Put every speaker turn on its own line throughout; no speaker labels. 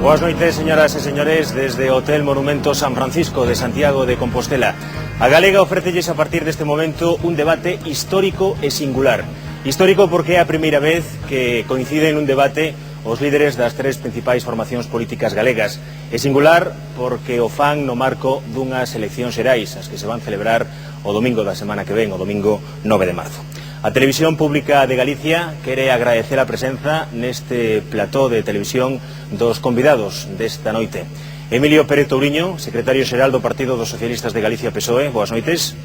Boas noites, señoras e señores, desde o Hotel Monumento San Francisco de Santiago de Compostela. A Galega ofrécelles a partir deste momento un debate histórico e singular. Histórico porque é a primeira vez que coinciden nun debate os líderes das tres principais formacións políticas galegas. É singular porque o fan no marco dunhas eleccións xerais, as que se van celebrar o domingo da semana que ven, o domingo 9 de marzo. A Televisión Pública de Galicia quere agradecer a presenza neste plató de televisión dos convidados desta noite. Emilio Pérez Touriño, secretario xeral do Partido dos Socialistas de Galicia PSOE, boas noites.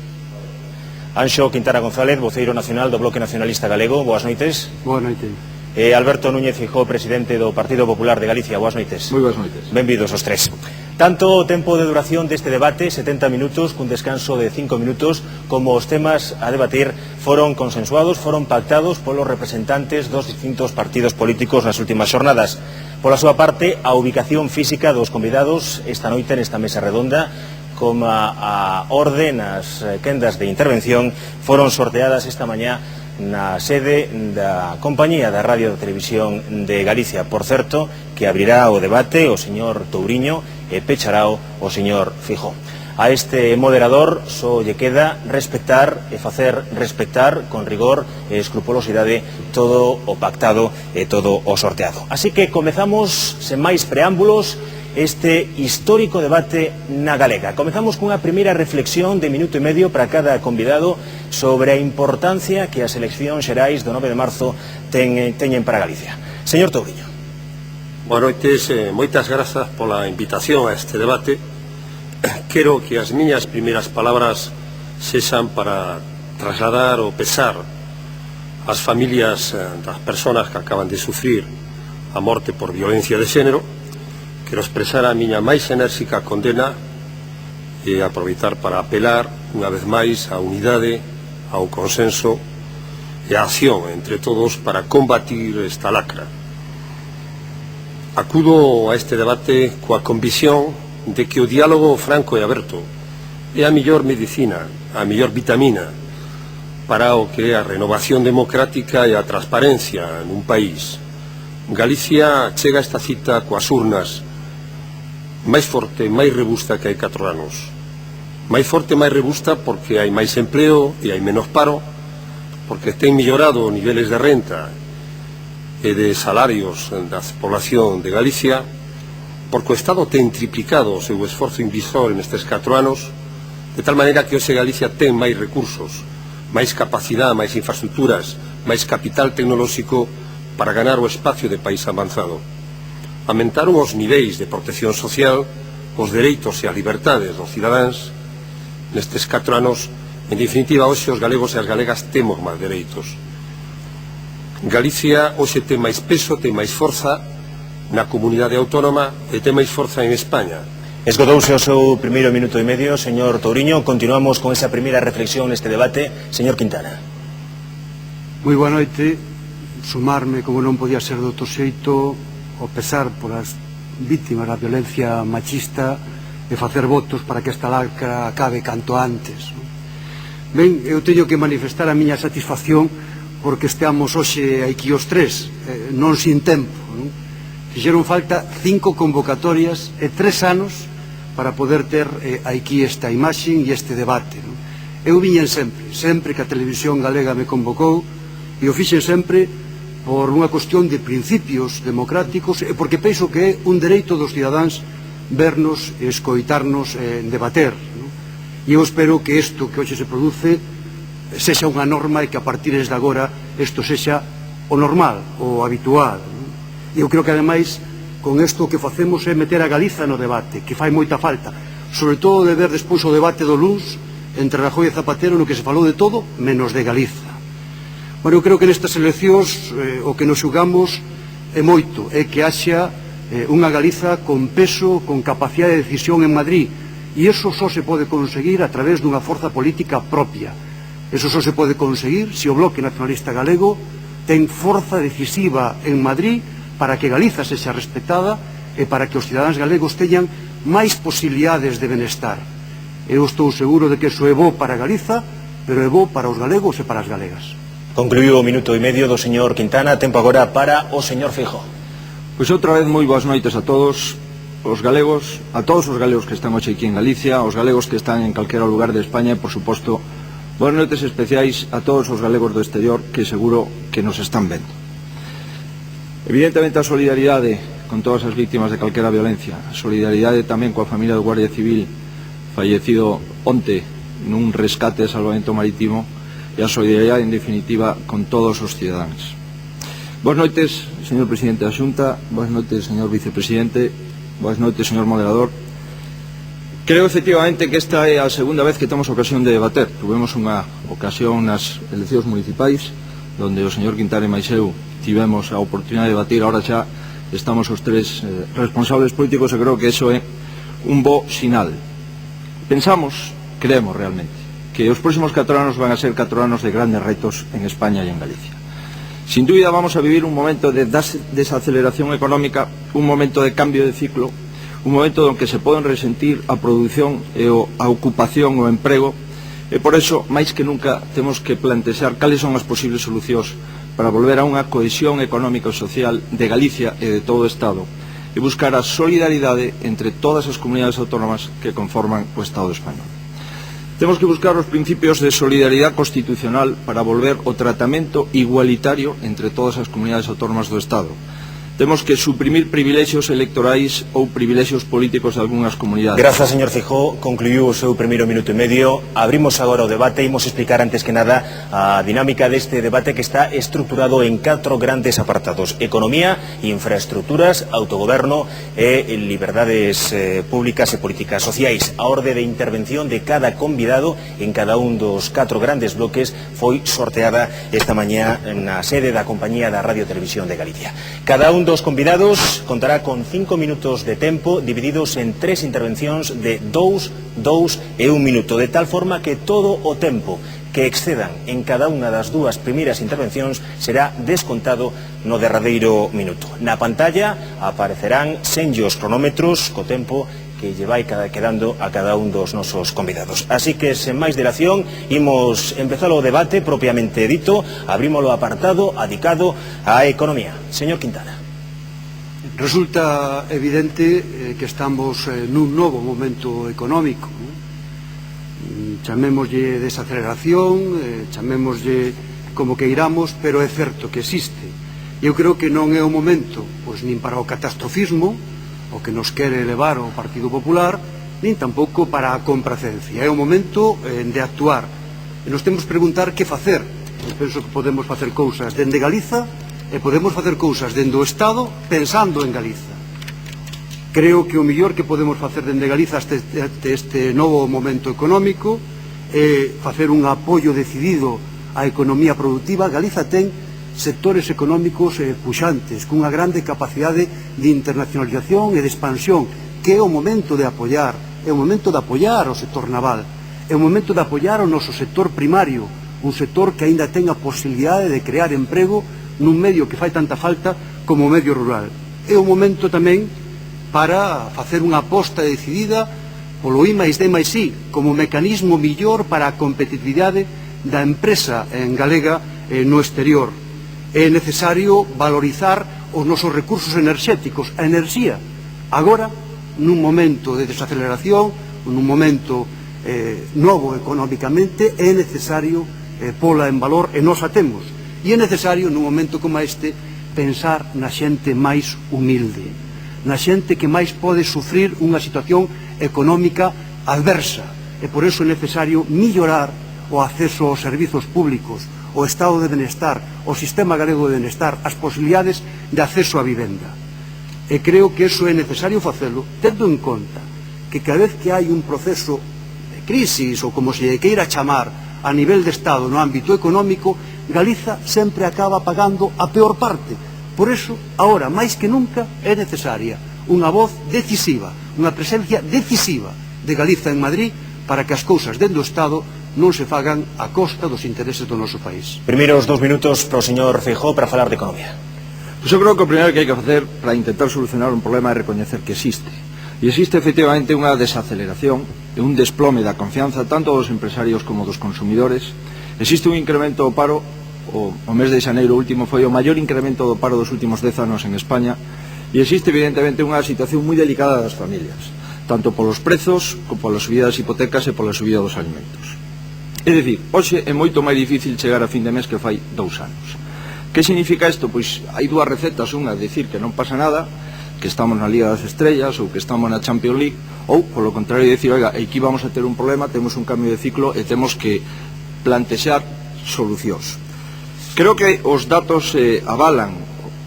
Anxo Quintana González, voceiro nacional do Bloque Nacionalista Galego, boas noites.
Boa noite.
Alberto Núñez Feijóo, presidente do Partido Popular de Galicia, boas noites.
Moi boas noites.
Benvidos os tres. Tanto o tempo de duración deste debate, 70 minutos, cun descanso de 5 minutos, como os temas a debatir foron consensuados, foron pactados polos representantes dos distintos partidos políticos nas últimas xornadas. Pola súa parte, a ubicación física dos convidados esta noite nesta mesa redonda, como a orde nas quendas de intervención, foron sorteadas esta mañá na sede da Compañía da Radio e Televisión de Galicia. Por certo, que abrirá o debate o señor Touriño e pecharao o señor Feijóo. A este moderador só lle queda respetar e facer respetar con rigor e escrupulosidade todo o pactado e todo o sorteado. Así que comezamos, sen máis preámbulos, este histórico debate na Galega. Comezamos cunha primeira reflexión de minuto e medio para cada convidado sobre a importancia que as eleccións xerais do 9 de marzo teñen para Galicia. Señor Touriño.
Boas noites, moitas grazas pola invitación a este debate. Quero que as miñas primeiras palabras sexan para trasladar o pesar ás familias das persoas que acaban de sufrir a morte por violencia de xénero. Quero expresar a miña máis enérxica condena e aproveitar para apelar unha vez máis á unidade, ao consenso e á acción entre todos para combatir esta lacra. Acudo a este debate coa convicción de que o diálogo franco e aberto é a mellor medicina, a mellor vitamina para o que é a renovación democrática e a transparencia nun país. Galicia chega a esta cita coas urnas máis forte e máis robusta que hai 4 anos. Máis forte e máis robusta porque hai máis empleo e hai menos paro, porque ten mellorado niveles de renta e de salarios da población de Galicia, porque o Estado ten triplicado o seu esforzo invisor nestes 4 anos, de tal maneira que hoxe Galicia ten máis recursos, máis capacidade, máis infraestructuras, máis capital tecnolóxico para ganar o espacio de país avanzado. Aumentaron os niveis de protección social, os dereitos e as libertades dos cidadáns. Nestes 4 anos, en definitiva, hoxe os galegos e as galegas temos máis dereitos. Galicia hoxe ten máis peso, ten máis forza na comunidade autónoma e ten máis forza en España.
Esgotouse o seu primeiro minuto e medio, señor Touriño. Continuamos con esa primeira reflexión neste debate. Señor Quintana.
Moi boa noite. Sumarme, como non podía ser de outro xeito, o pesar polas vítimas da violencia machista e facer votos para que esta lacra acabe canto antes. Ben, eu teño que manifestar a miña satisfacción porque esteamos hoxe aquí os tres, non sin tempo. Fixeron falta 5 convocatorias e 3 anos para poder ter aquí esta imaxe e este debate. Eu viñen sempre que a Televisión Galega me convocou, e o fixen sempre por unha cuestión de principios democráticos e porque penso que é un dereito dos cidadáns vernos e escoitarnos debater. E eu espero que isto que hoxe se produce sexa unha norma e que a partir de agora isto sexa o normal, o habitual. E eu creo que ademais con isto que facemos é meter a Galiza no debate, que fai moita falta, sobre todo de ver despois o debate do luns entre Rajoy e Zapatero no que se falou de todo menos de Galiza. Bueno, eu creo que nestas eleccións o que nos xugamos é moito, é que haxa unha Galiza con peso, con capacidade de decisión en Madrid, e iso só se pode conseguir a través dunha forza política propia. Iso só se pode conseguir se o Bloque Nacionalista Galego ten forza decisiva en Madrid para que Galiza sexa respetada e para que os cidadáns galegos teñan máis posibilidades de benestar. Eu estou seguro de que iso é bo para Galiza, pero é bo para os galegos e para as galegas.
Concluiu o minuto e medio do señor Quintana. Tempo agora para o señor Feijóo.
Pois outra vez moi boas noites a todos os galegos, a todos os galegos que están hoxe aquí en Galicia, aos galegos que están en calquera lugar de España e, por suposto, boas noites especiais a todos os galegos do exterior que seguro que nos están vendo. Evidentemente a solidaridade con todas as víctimas de calquera violencia, a solidaridade tamén coa familia do Guardia Civil fallecido onte nun rescate de salvamento marítimo e a solidaridade en definitiva con todos os cidadáns. Boas noites, señor Presidente da Xunta, boas noites, señor Vicepresidente, boas noites, señor Moderador. Creo efectivamente que esta é a segunda vez que temos ocasión de debater. Tuvemos unha ocasión nas eleccións municipais donde o señor Quintana e máis eu tivemos a oportunidade de debatir. Ahora xa estamos os tres responsables políticos e creo que iso é un bo sinal. Pensamos, creemos realmente, que os próximos 4 anos van a ser 4 anos de grandes retos en España e en Galicia. Sin dúbida vamos a vivir un momento de desaceleración económica, un momento de cambio de ciclo, un momento onde se poden resentir a produción e a ocupación o emprego, e por eso, máis que nunca, temos que plantexar cales son as posibles solucións para volver a unha cohesión económica e social de Galicia e de todo o Estado e buscar a solidaridade entre todas as comunidades autónomas que conforman o Estado español. Temos que buscar os principios de solidaridade constitucional para volver o tratamento igualitario entre todas as comunidades autónomas do Estado. Temos que suprimir privilexios electorais ou privilexios políticos de algunhas comunidades.
Grazas, señor Feijóo. Concluiu o seu primeiro minuto e medio. Abrimos agora o debate e imos explicar antes que nada a dinámica deste debate que está estruturado en 4 grandes apartados: economía, infraestructuras, autogoberno e liberdades públicas e políticas sociais. A orde de intervención de cada convidado en cada un dos 4 grandes bloques foi sorteada esta mañá na sede da Compañía da Radio Televisión de Galicia. Cada un dos convidados contará con 5 minutos de tempo divididos en 3 intervencións de 2, 2 e 1 minuto, de tal forma que todo o tempo que excedan en cada unha das 2 primeiras intervencións será descontado no derradeiro minuto. Na pantalla aparecerán senllos cronómetros co tempo que lle vai quedando a cada un dos nosos convidados. Así que, sen máis dilación, imos empezar o debate propiamente dito. Abrimos o apartado adicado á economía. Señor Quintana.
Resulta evidente que estamos nun novo momento económico. Chamémoslle desaceleración, chamémoslle como que iramos, pero é certo que existe. Eu creo que non é o momento, pois nin para o catastrofismo, o que nos quere elevar o Partido Popular, nin tampouco para a compracencia. É o momento de actuar. E nos temos que preguntar que facer. Eu penso que podemos facer cousas dende Galiza e podemos facer cousas dende o Estado pensando en Galiza. Creo que o mellor que podemos facer dende Galiza este novo momento económico é facer un apoio decidido á economía productiva. Galiza ten sectores económicos puxantes, cunha grande capacidade de internacionalización e de expansión, que é o momento de apoiar. É o momento de apoiar o sector naval, é o momento de apoiar o noso sector primario, un sector que aínda ten a posibilidade de crear emprego nun medio que fai tanta falta como o medio rural. É o momento tamén para facer unha aposta decidida polo I+D+I como mecanismo millor para a competitividade da empresa en galega no exterior. É necesario valorizar os nosos recursos enerxéticos, a enerxía. Agora, nun momento de desaceleración, nun momento novo económicamente, é necesario pola en valor, e nós a temos. E é necesario, nun momento como este, pensar na xente máis humilde, na xente que máis pode sufrir unha situación económica adversa. E por iso é necesario mellorar o acceso aos servizos públicos, o estado de benestar, o sistema galego de benestar, as posibilidades de acceso á vivenda. E creo que iso é necesario facelo, tendo en conta que cada vez que hai un proceso de crisis, ou como se lle queira chamar, a nivel de Estado no ámbito económico, Galiza sempre acaba pagando a peor parte. Por iso, agora, máis que nunca, é necesaria unha voz decisiva, unha presencia decisiva de Galiza en Madrid para que as cousas dentro do Estado non se fagan a costa dos intereses do noso país.
Primeiros 2 minutos para o señor Feijóo para falar de economía.
Pois eu creo que o primeiro que hai que facer para intentar solucionar un problema é recoñecer que existe. E existe efectivamente unha desaceleración e un desplome da confianza tanto dos empresarios como dos consumidores. Existe un incremento do paro, o mes de xaneiro último foi o maior incremento do paro dos últimos 10 anos en España, E existe evidentemente unha situación moi delicada das familias, tanto polos prezos como pola subida das hipotecas e pola subida dos alimentos. É dicir, hoxe é moito máis difícil chegar a fin de mes que fai 2 anos. Que significa isto? Pois hai dúas recetas, unha decir que non pasa nada, que estamos na Liga das Estrellas ou que estamos na Champions League, ou, polo contrario, decir, oiga, aquí vamos a ter un problema, temos un cambio de ciclo e temos que plantexar solucións. Creo que os datos avalan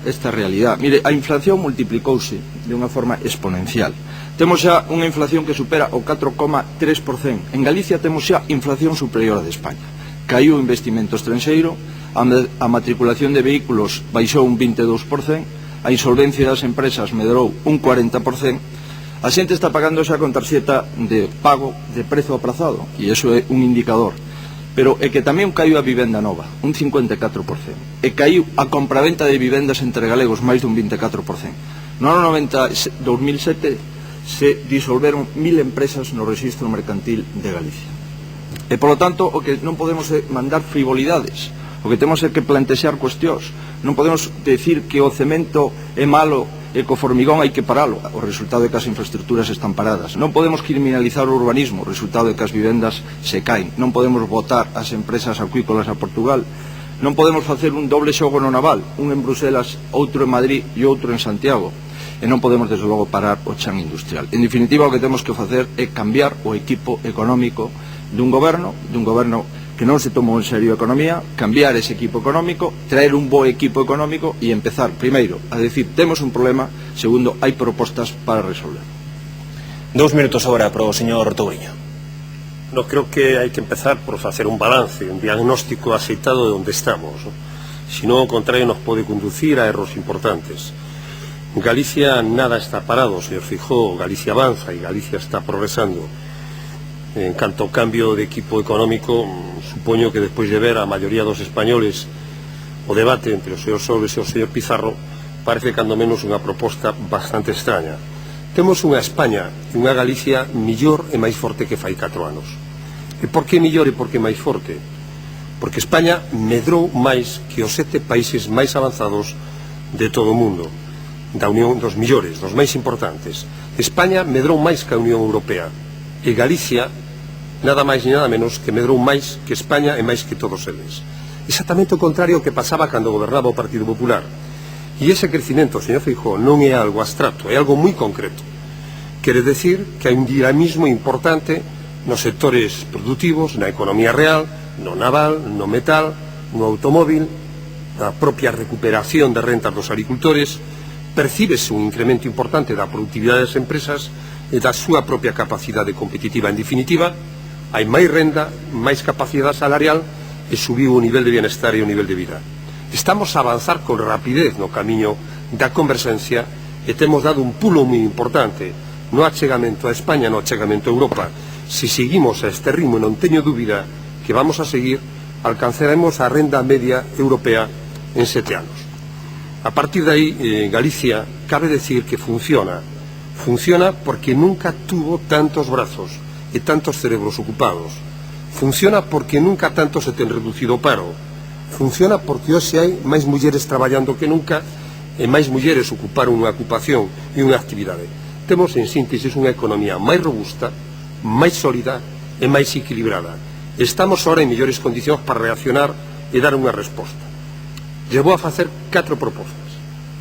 esta realidade. Mire, a inflación multiplicouse de unha forma exponencial. Temos xa unha inflación que supera o 4,3%. En Galicia temos xa inflación superior a de España. Caiu o investimento estranxeiro, a matriculación de vehículos baixou un 22%, a insolvencia das empresas medrou un 40%, a xente está pagando xa con tarxeta de pago de prezo aprazado, e iso é un indicador. Pero é que tamén caiu a vivenda nova, un 54%. E caiu a compraventa de vivendas entre galegos, máis dun 24%. No ano 2007 se disolveron 1000 empresas no rexistro mercantil de Galicia. E, polo tanto, o que non podemos é mandar frivolidades. O que temos é que plantexar cuestións. Non podemos decir que o cemento é malo e co formigón hai que paralo. O resultado é que as infraestructuras están paradas. Non podemos criminalizar o urbanismo. O resultado é que as vivendas se caen. Non podemos botar as empresas acuícolas a Portugal. Non podemos facer un doble xogo no naval, un en Bruselas, outro en Madrid e outro en Santiago. E non podemos, desde logo, parar o chan industrial. En definitiva, o que temos que facer é cambiar o equipo económico dun goberno que non se tomou en serio a economía, cambiar ese equipo económico, traer un bo equipo económico e empezar, primeiro, a decir, temos un problema, segundo, hai propostas para resolver.
2 minutos agora para o señor Touriño.
No, creo que hai que empezar por facer un balance, un diagnóstico aceitado de onde estamos, ¿no? Si non, ao contrario, nos pode conducir a erros importantes. En Galicia nada está parado, señor Feijóo, Galicia avanza e Galicia está progresando. En canto ao cambio de equipo económico, supoño que despois de ver a maioría dos españoles o debate entre o señor Solbes e o señor Pizarro, parece cando menos unha proposta bastante extraña. Temos unha España e unha Galicia millor e máis forte que fai 4 anos. E por que millor e por que máis forte? Porque España medrou máis que os 7 países máis avanzados de todo o mundo, da Unión, dos millores, dos máis importantes. España medrou máis que a Unión Europea e Galicia nada máis ni nada menos que medrou máis que España e máis que todos eles. Exactamente o contrario que pasaba cando gobernaba o Partido Popular. E ese crecimento, señor Feijóo, non é algo abstracto, é algo moi concreto. Quere decir que hai un dinamismo importante nos sectores productivos, na economía real, no naval, no metal, no automóvil, na propia recuperación de rentas dos agricultores. Percíbese un incremento importante da productividade das empresas e da súa propia capacidade competitiva. En definitiva, hai máis renda, máis capacidade salarial e subiu o nivel de bienestar e o nivel de vida. Estamos a avanzar con rapidez no camiño da converxencia e temos dado un pulo moi importante no achegamento a España, no achegamento a Europa. Se seguimos a este ritmo, non teño dúbida que vamos a seguir, alcanzaremos a renda media europea en 7 anos. A partir de aí, Galicia, cabe decir que funciona. Funciona porque nunca tuvo tantos brazos e tantos cerebros ocupados. Funciona porque nunca tanto se ten reducido o paro. Funciona porque hoxe hai máis mulleres traballando que nunca e máis mulleres ocuparon unha ocupación e unha actividade. Temos, en síntesis, unha economía máis robusta, máis sólida e máis equilibrada. Estamos ahora en mellores condicións para reaccionar e dar unha resposta. Lle vou a facer 4 propostas.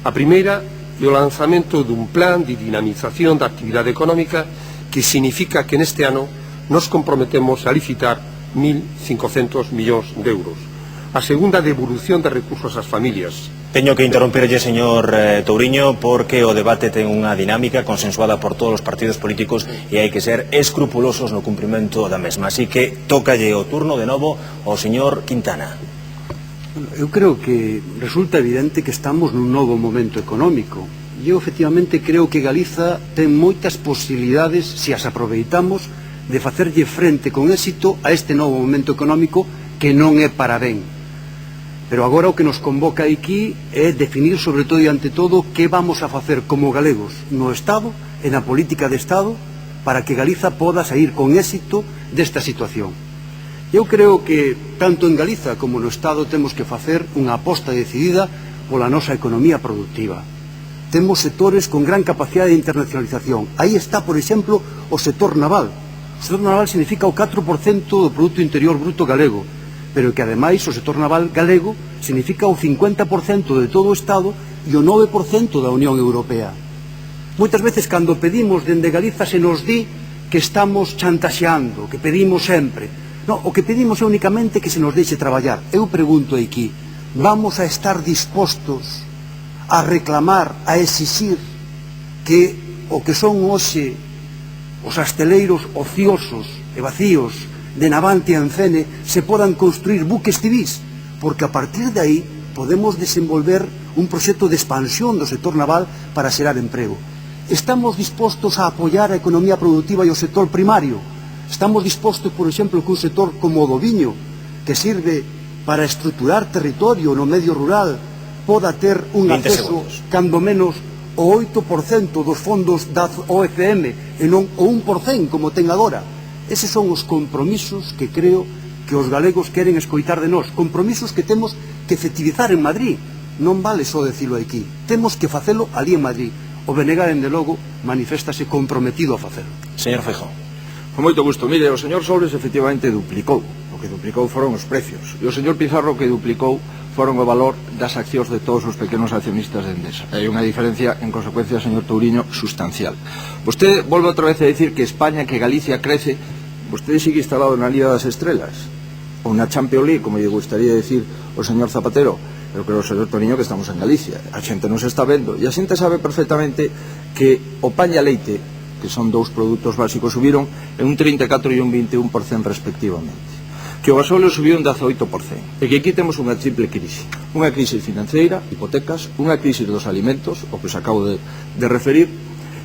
A primeira é o lanzamento dun plan de dinamización da actividade económica que significa que neste ano nos comprometemos a licitar 1.500 millóns de euros. A segunda, devolución de recursos ás familias.
Teño que interrumpirlle, señor Touriño, porque o debate ten unha dinámica consensuada por todos os partidos políticos e hai que ser escrupulosos no cumprimento da mesma. Así que tócalle o turno de novo ao señor Quintana.
Eu creo que resulta evidente que estamos nun novo momento económico. Eu, efectivamente, creo que Galiza ten moitas posibilidades, se as aproveitamos, de facerlle frente con éxito a este novo momento económico que non é para ben. Pero agora o que nos convoca aquí é definir, sobre todo e ante todo, que vamos a facer como galegos no Estado e na política de Estado para que Galiza poda sair con éxito desta situación. Eu creo que, tanto en Galiza como no Estado, temos que facer unha aposta decidida pola nosa economía productiva. temos sectores con gran capacidade de internacionalización. Aí está, por exemplo, o sector naval. O sector naval significa o 4% do Produto Interior Bruto galego, pero que ademais o sector naval galego significa o 50% de todo o Estado e o 9% da Unión Europea. Moitas veces cando pedimos dende Galiza se nos di que estamos chantaxeando, que pedimos sempre. No, o que pedimos é únicamente que se nos deixe traballar. Eu pregunto aquí, vamos a estar dispostos a reclamar, a exixir que o que son hoxe os asteleiros ociosos e vacíos de Navantia e Encene se podan construir buques civís, porque a partir de aí podemos desenvolver un proxecto de expansión do sector naval para xerar emprego. Estamos dispostos a apoiar a economía productiva e o sector primario. Estamos dispostos, por exemplo, que un sector como o do viño, que sirve para estruturar territorio no medio rural, poda ter un acceso, cando menos, o 8% dos fondos da OFM e non o 1% como ten agora. Eses son os compromisos que creo que os galegos queren escoitar de nós, compromisos que temos que efectivizar en Madrid. Non vale só decilo aquí, temos que facelo ali en Madrid. O BNG, dende logo, maniféstase comprometido a facelo.
Señor Feijóo.
Con moito gusto. Mire, o señor Solbes efectivamente duplicou. O que duplicou foron os precios. E o señor Pizarro que duplicou foron o valor das accións de todos os pequenos accionistas de Endesa. Hai unha diferencia, en consecuencia, señor Touriño, sustancial. Vostede volve outra vez a decir que España, que Galicia crece. Vostede sigue instalado na Liga das Estrelas ou na Champions League, como lle gustaría decir o señor Zapatero. Eu creo, señor Touriño, que estamos en Galicia. A xente nos está vendo e a xente sabe perfectamente que o pan e a leite, que son dous produtos básicos, subiron en un 34% e un 21% respectivamente. Que o gasóleo subiu un 18%, e que aquí temos unha triple crise. Unha crise financeira, hipotecas, unha crise dos alimentos, o que os acabo de referir,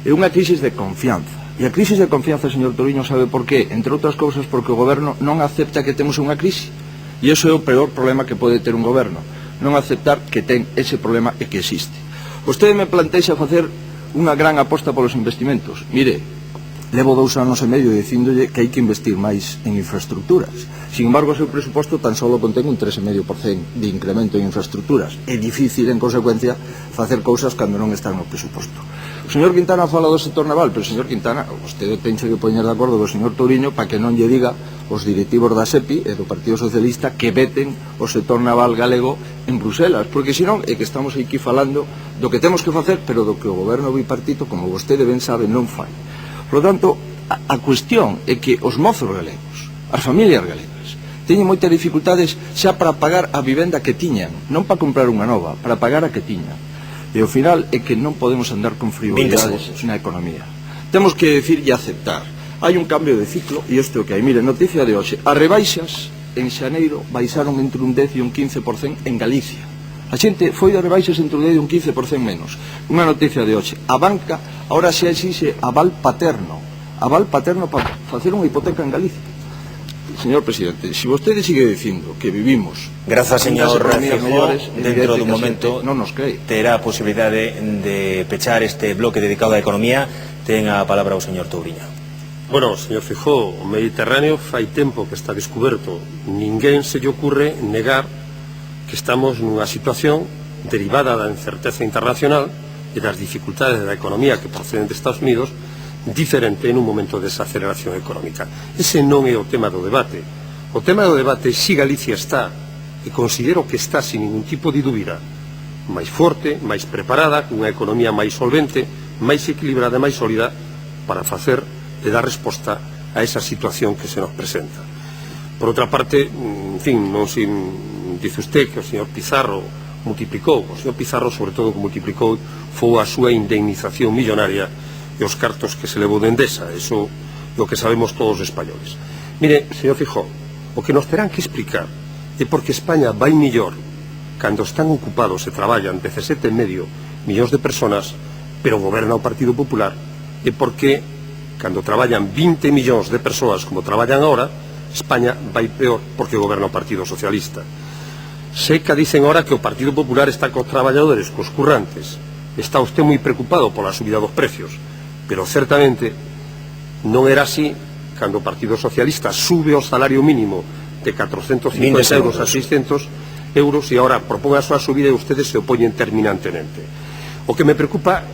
e unha crise de confianza. E a crise de confianza, señor Touriño, sabe por qué? Entre outras cousas, porque o goberno non acepta que temos unha crise. E iso é o peor problema que pode ter un goberno, non aceptar que ten ese problema e que existe. Vostede me plantexa facer unha gran aposta polos investimentos. Mire, levo 2 anos e medio dicíndolle que hai que investir máis en infraestructuras. Sin embargo, o seu presuposto tan solo contén un 3,5% de incremento en infraestructuras. É difícil, en consecuencia, facer cousas cando non están no presuposto. O señor Quintana fala do sector naval, pero o señor Quintana, vostede tense que poñer de acordo co señor Touriño para que non lle diga os directivos da SEPI e do Partido Socialista que veten o sector naval galego en Bruselas, porque senón é que estamos aquí falando do que temos que facer, pero do que o goberno bipartito, como vostede ben sabe, non fai. Por lo tanto, a cuestión é que os mozos galegos, as familias galegas, teñen moitas dificultades xa para pagar a vivenda que tiñan, non para comprar unha nova, para pagar a que tiñan. E ao final é que non podemos andar con frivolidades na economía. Temos que decir e aceptar. Hai un cambio de ciclo, e isto é o que hai. Mire, noticia de hoxe, as rebaixas en xaneiro baixaron entre un 10 e un 15% en Galicia. A xente foi de rebaixas entre un 10 e un 15% menos. Unha noticia de hoxe, a banca ahora xa exixe aval paterno para facer unha hipoteca en Galicia. Señor presidente, se vostede sigue dicindo que vivimos...
Grazas, señor Feijóo. Dentro dun momento
non nos cree.
terá a posibilidade de pechar este bloque dedicado á economía. Ten a palabra o señor Touriño.
Bueno, señor Feijóo, o Mediterráneo fai tempo que está descuberto. Ninguén se lle ocurre negar que estamos nunha situación derivada da incerteza internacional e das dificultades da economía que proceden de Estados Unidos, diferente en un momento de desaceleración económica. Ese non é o tema do debate. O tema do debate é se Galicia está, e considero que está sin ningún tipo de dúbida, máis forte, máis preparada, cunha economía máis solvente, máis equilibrada e máis sólida para facer e dar resposta a esa situación que se nos presenta. Por outra parte, en fin, non se dice usted que o señor Pizarro multiplicou. O señor Pizarro, sobre todo, que multiplicou foi a súa indemnización millonaria e os cartos que se levou de Endesa. Eso é o que sabemos todos os españoles. Mire, señor Feijóo, o que nos terán que explicar é porque España vai millor cando están ocupados e traballan 17,5 millóns de personas, pero goberna o Partido Popular, e porque cando traballan 20 millóns de persoas como traballan ahora, España vai peor porque goberna o Partido Socialista. Sei que dicen ahora que o Partido Popular está cos traballadores, cos currantes. Está usted moi preocupado pola subida dos precios, pero certamente non era así cando o Partido Socialista sube o salario mínimo de 450 euros a 600 euros e agora propón a súa subida e ustedes se opoñen terminantemente. O que me preocupa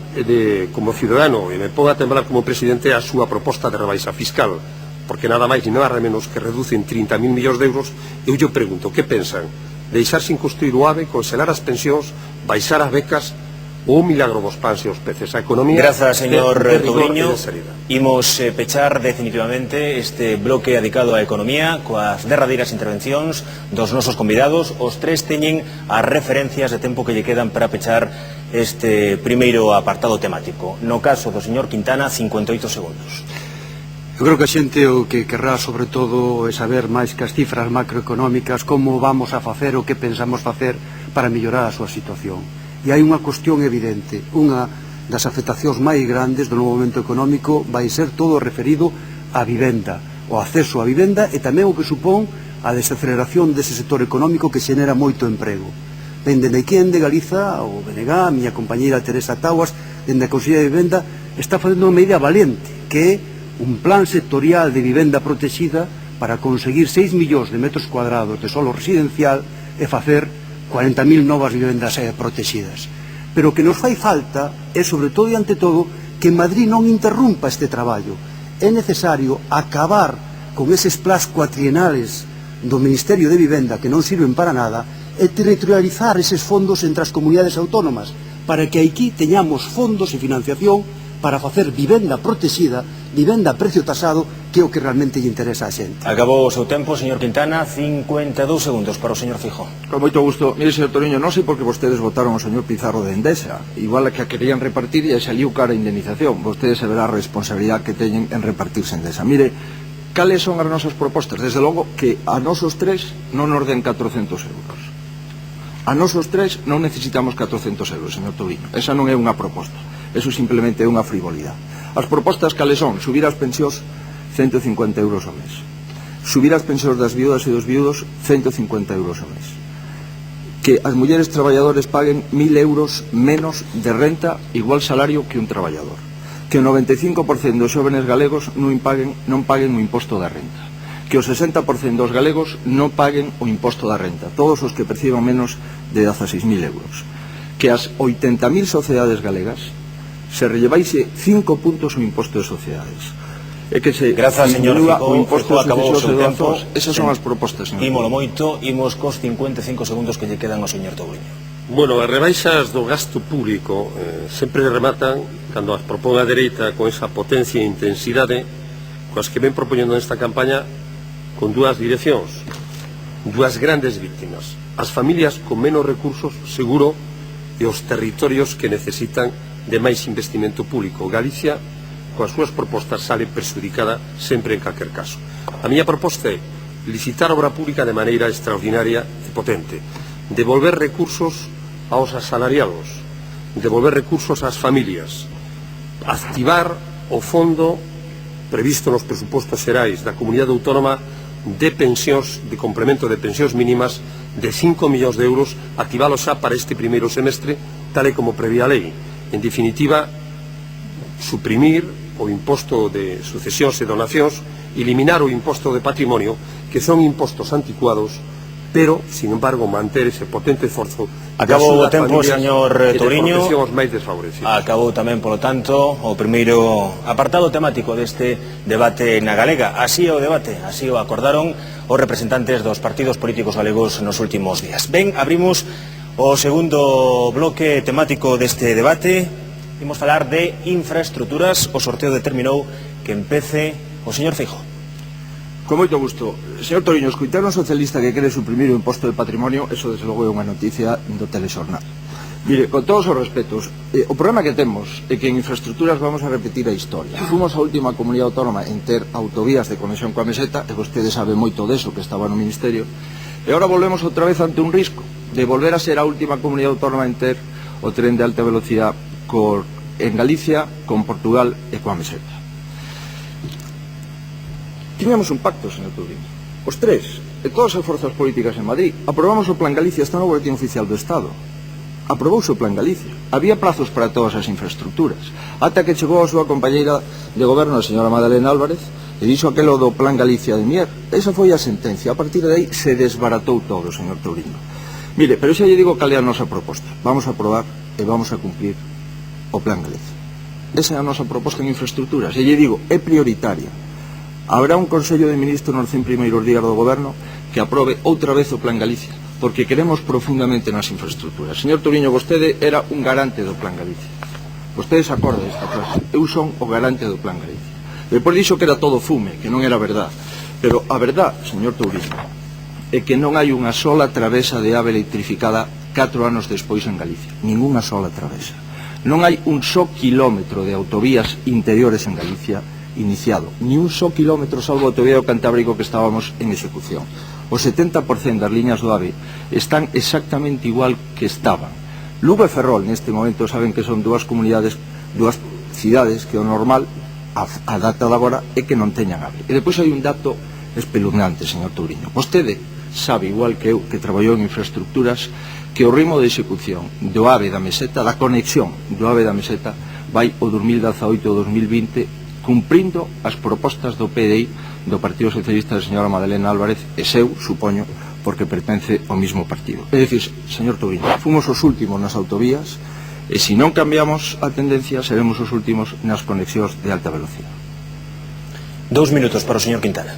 como ciudadano e me pode a temblar como presidente a súa proposta de rebaixa fiscal, porque nada máis e nada menos que reducen 30.000 millóns de euros. Eu lle pregunto, que pensan? Deixar sin construir o AVE, congelar as pensións, baixar as becas ou un milagro dos pans e os peces? A economía...
Grazas, señor Touriño. Imos pechar definitivamente este bloque dedicado á economía coas derradeiras intervencións dos nosos convidados. Os tres teñen as referencias de tempo que lle quedan para pechar este primeiro apartado temático. No caso do señor Quintana, 58 segundos.
Eu creo que a xente o que querrá sobre todo é saber máis que as cifras macroeconómicas como vamos a facer o que pensamos facer para mellorar a súa situación. E hai unha cuestión evidente, unha das afectacións máis grandes do novo momento económico vai ser todo referido á vivenda, o acceso á vivenda e tamén o que supón a desaceleración dese sector económico que xenera moito emprego. Dende aquí en de Galiza, o BNG, a miña compañeira Teresa Tauas, dende a Consellería de Vivenda, está facendo unha medida valente, que é un plan sectorial de vivenda protexida para conseguir 6 millóns de metros cuadrados de solo residencial e facer 40.000 novas vivendas protegidas. Pero o que nos fai falta é, sobre todo e ante todo, que Madrid non interrumpa este traballo. É necesario acabar con eses plans cuatrienales do Ministerio de Vivenda que non sirven para nada e territorializar eses fondos entre as comunidades autónomas para que aquí teñamos fondos e financiación para facer vivenda protegida, vivenda a precio tasado, que é o que realmente lle interesa a xente.
Acabou o seu tempo, señor Quintana, 52 segundos para o señor Feijóo.
Con moito gusto. Mire, señor Touriño, non sei por que vostedes votaron ao señor Pizarro de Endesa. Igual que a querían repartir e saliu cara a indemnización. Vostedes se verá a responsabilidade que teñen en repartirse Endesa. Mire, cales son as nosas propostas? Desde logo que a nosos tres non nos den 400 euros. A nosos tres non necesitamos 400 euros, señor Touriño. Esa non é unha proposta. Eso simplemente é unha frivolidade. As propostas cales son? Subir as pensións 150 euros ao mes. Subir as pensións das viudas e dos viudos 150 euros ao mes. Que as mulleres traballadores paguen 1.000 euros menos de renta igual salario que un traballador. Que o 95% dos xóvenes galegos non paguen o imposto da renta. Que o 60% dos galegos non paguen o imposto da renta. Todos os que perciban menos de 16.000 euros. Que as 80.000 sociedades galegas se rellevaise 5 puntos o imposto de sociedades. E que se diminúa o imposto de sociedades. Esas son as propostas, señor.
Ímolo moito, imos cos 55 segundos que lle quedan ao señor Touriño.
Bueno, as rebaixas do gasto público sempre rematan cando as propón a dereita con esa potencia e intensidade coas que ven propoñendo nesta campaña con dúas direccións, dúas grandes víctimas: as familias con menos recursos, seguro, e os territorios que necesitan de máis investimento público. Galicia, coas súas propostas, sale perxudicada sempre en calquer caso. A miña proposta é licitar obra pública de maneira extraordinaria e potente, devolver recursos aos asalariados, devolver recursos ás familias, activar o fondo previsto nos presupostos xerais da Comunidade Autónoma de pensións, de complemento de pensións mínimas de 5 millóns de euros, activalo xa para este primeiro semestre, tal e como prevía a lei. En definitiva, suprimir o imposto de sucesións e donacións, eliminar o imposto de patrimonio, que son impostos anticuados, pero, sin embargo, manter ese potente esforzo.
Acabou o tempo, señor Touriño.
Acabou
tamén, polo tanto, o primeiro apartado temático deste debate na Galega. Así é o debate, así o acordaron os representantes dos partidos políticos galegos nos últimos días. Ben, abrimos o segundo bloque temático deste debate. Imos falar de infraestructuras. O sorteo determinou que empece o señor Feijóo.
Con moito gusto. Señor Touriño, escoitar un socialista que quere suprimir o imposto de patrimonio, eso desde logo é unha noticia do telexornal. Mire, con todos os respetos, o problema que temos é que en infraestructuras vamos a repetir a historia. Fomos a última comunidade autónoma en ter autovías de conexión coa meseta, e vostede sabe moito deso que estaba no Ministerio, e agora volvemos outra vez ante un risco de volver a ser a última comunidade autónoma en ter o tren de alta velocidade en Galicia, con Portugal e coa meseta. Tiñamos un pacto, señor Touriño. Os tres, e todas as forzas políticas en Madrid, aprobamos o Plan Galicia, está no boletín oficial do Estado. Aprobouse o Plan Galicia. Había plazos para todas as infraestructuras. Ata que chegou a súa compañeira de goberno, a señora Madalena Álvarez, e dixo aquelo do Plan Galicia de Mier. Esa foi a sentencia. A partir de aí se desbaratou todo, señor Touriño. Mire, pero xa lle digo cal é a nosa proposta. Vamos a aprobar e vamos a cumplir o Plan Galicia. Esa é a nosa proposta en infraestructuras, e lle digo, é prioritaria. Habrá un Consello de Ministros nos 100 primeiros días do Goberno que aprobe outra vez o Plan Galicia, porque queremos profundamente nas infraestructuras. Señor Touriño, vostede era un garante do Plan Galicia. Vostede se acorda desta frase. Eu son o garante do Plan Galicia. Depois dixo que era todo fume, que non era verdad. Pero a verdad, señor Touriño, é que non hai unha sola travesa de ave electrificada 4 anos despois en Galicia. Ninguna sola travesa. Non hai un só kilómetro de autovías interiores en Galicia iniciado. Ni un só kilómetro salvo a autovía do Cantábrico que estábamos en execución. O 70% das liñas do AVE están exactamente igual que estaban. Lugo e Ferrol, neste momento, saben que son dúas comunidades, dúas cidades que o normal, a data de agora, é que non teñan AVE. E depois hai un dato espeluznante, señor Touriño. Vostede sabe, igual que eu, que traballou en infraestructuras, que o ritmo de execución do AVE da Meseta, da conexión do AVE da Meseta, vai o 2018 ou 2020 cumprindo as propostas do PDI do Partido Socialista da señora Madalena Álvarez e seu, supoño, porque pertence ao mismo partido. É dicir, señor Touriño, fomos os últimos nas autovías e se non cambiamos a tendencia seremos os últimos nas conexións de alta velocidade.
2 minutos para o señor Quintana.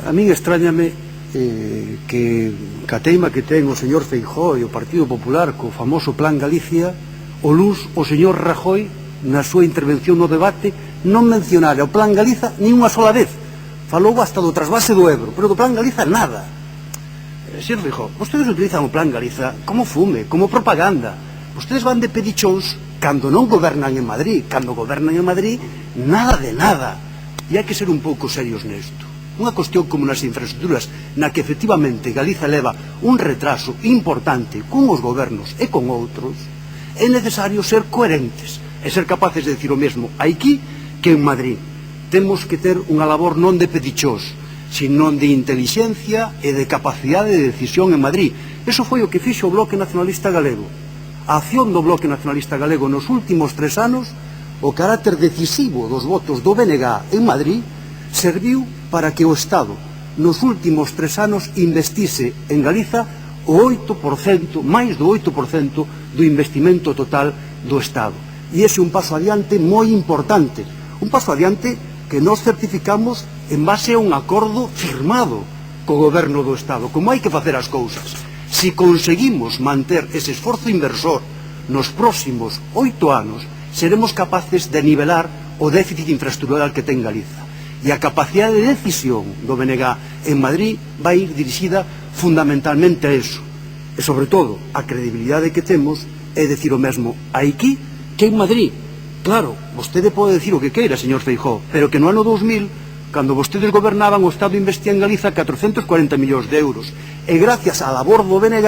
A min extrañame que a teima que ten o señor Feijóo e o Partido Popular co famoso Plan Galicia, o luns o señor Rajoy na súa intervención no debate non mencionara o Plan Galiza ni unha sola vez. Falou hasta do trasvase do Ebro, pero do Plan Galiza nada. Señor Feijóo, vostedes utilizan o Plan Galiza como fume, como propaganda. Vostedes van de pedichóns cando non gobernan en Madrid. Cando gobernan en Madrid, nada de nada. E hai que ser un pouco serios nesto. Unha cuestión como nas infraestructuras, na que efectivamente Galiza leva un retraso importante con os gobernos e con outros, é necesario ser coherentes e ser capaces de decir o mesmo aquí que en Madrid. Temos que ter unha labor non de pedichós, sino de intelixencia e de capacidade de decisión en Madrid. Eso foi o que fixo o Bloque Nacionalista Galego. A acción do Bloque Nacionalista Galego nos últimos 3 anos, o carácter decisivo dos votos do BNG en Madrid, serviu para que o Estado nos últimos 3 anos investise en Galiza o 8%, máis do 8% do investimento total do Estado. E ese é un paso adiante moi importante, un paso adiante que nos certificamos en base a un acordo firmado co goberno do Estado, como hai que facer as cousas. Se conseguimos manter ese esforzo inversor nos próximos 8 anos, seremos capaces de nivelar o déficit infraestructural que ten Galiza. E a capacidade de decisión do BNG en Madrid vai ir dirixida fundamentalmente a eso. E, sobre todo, a credibilidade que temos é decir o mesmo aquí que en Madrid. Claro, vostede pode decir o que queira, señor Feijóo, pero que no ano 2000, cando vostedes gobernaban, o Estado investía en Galiza 440 millóns de euros. E gracias á labor do BNG,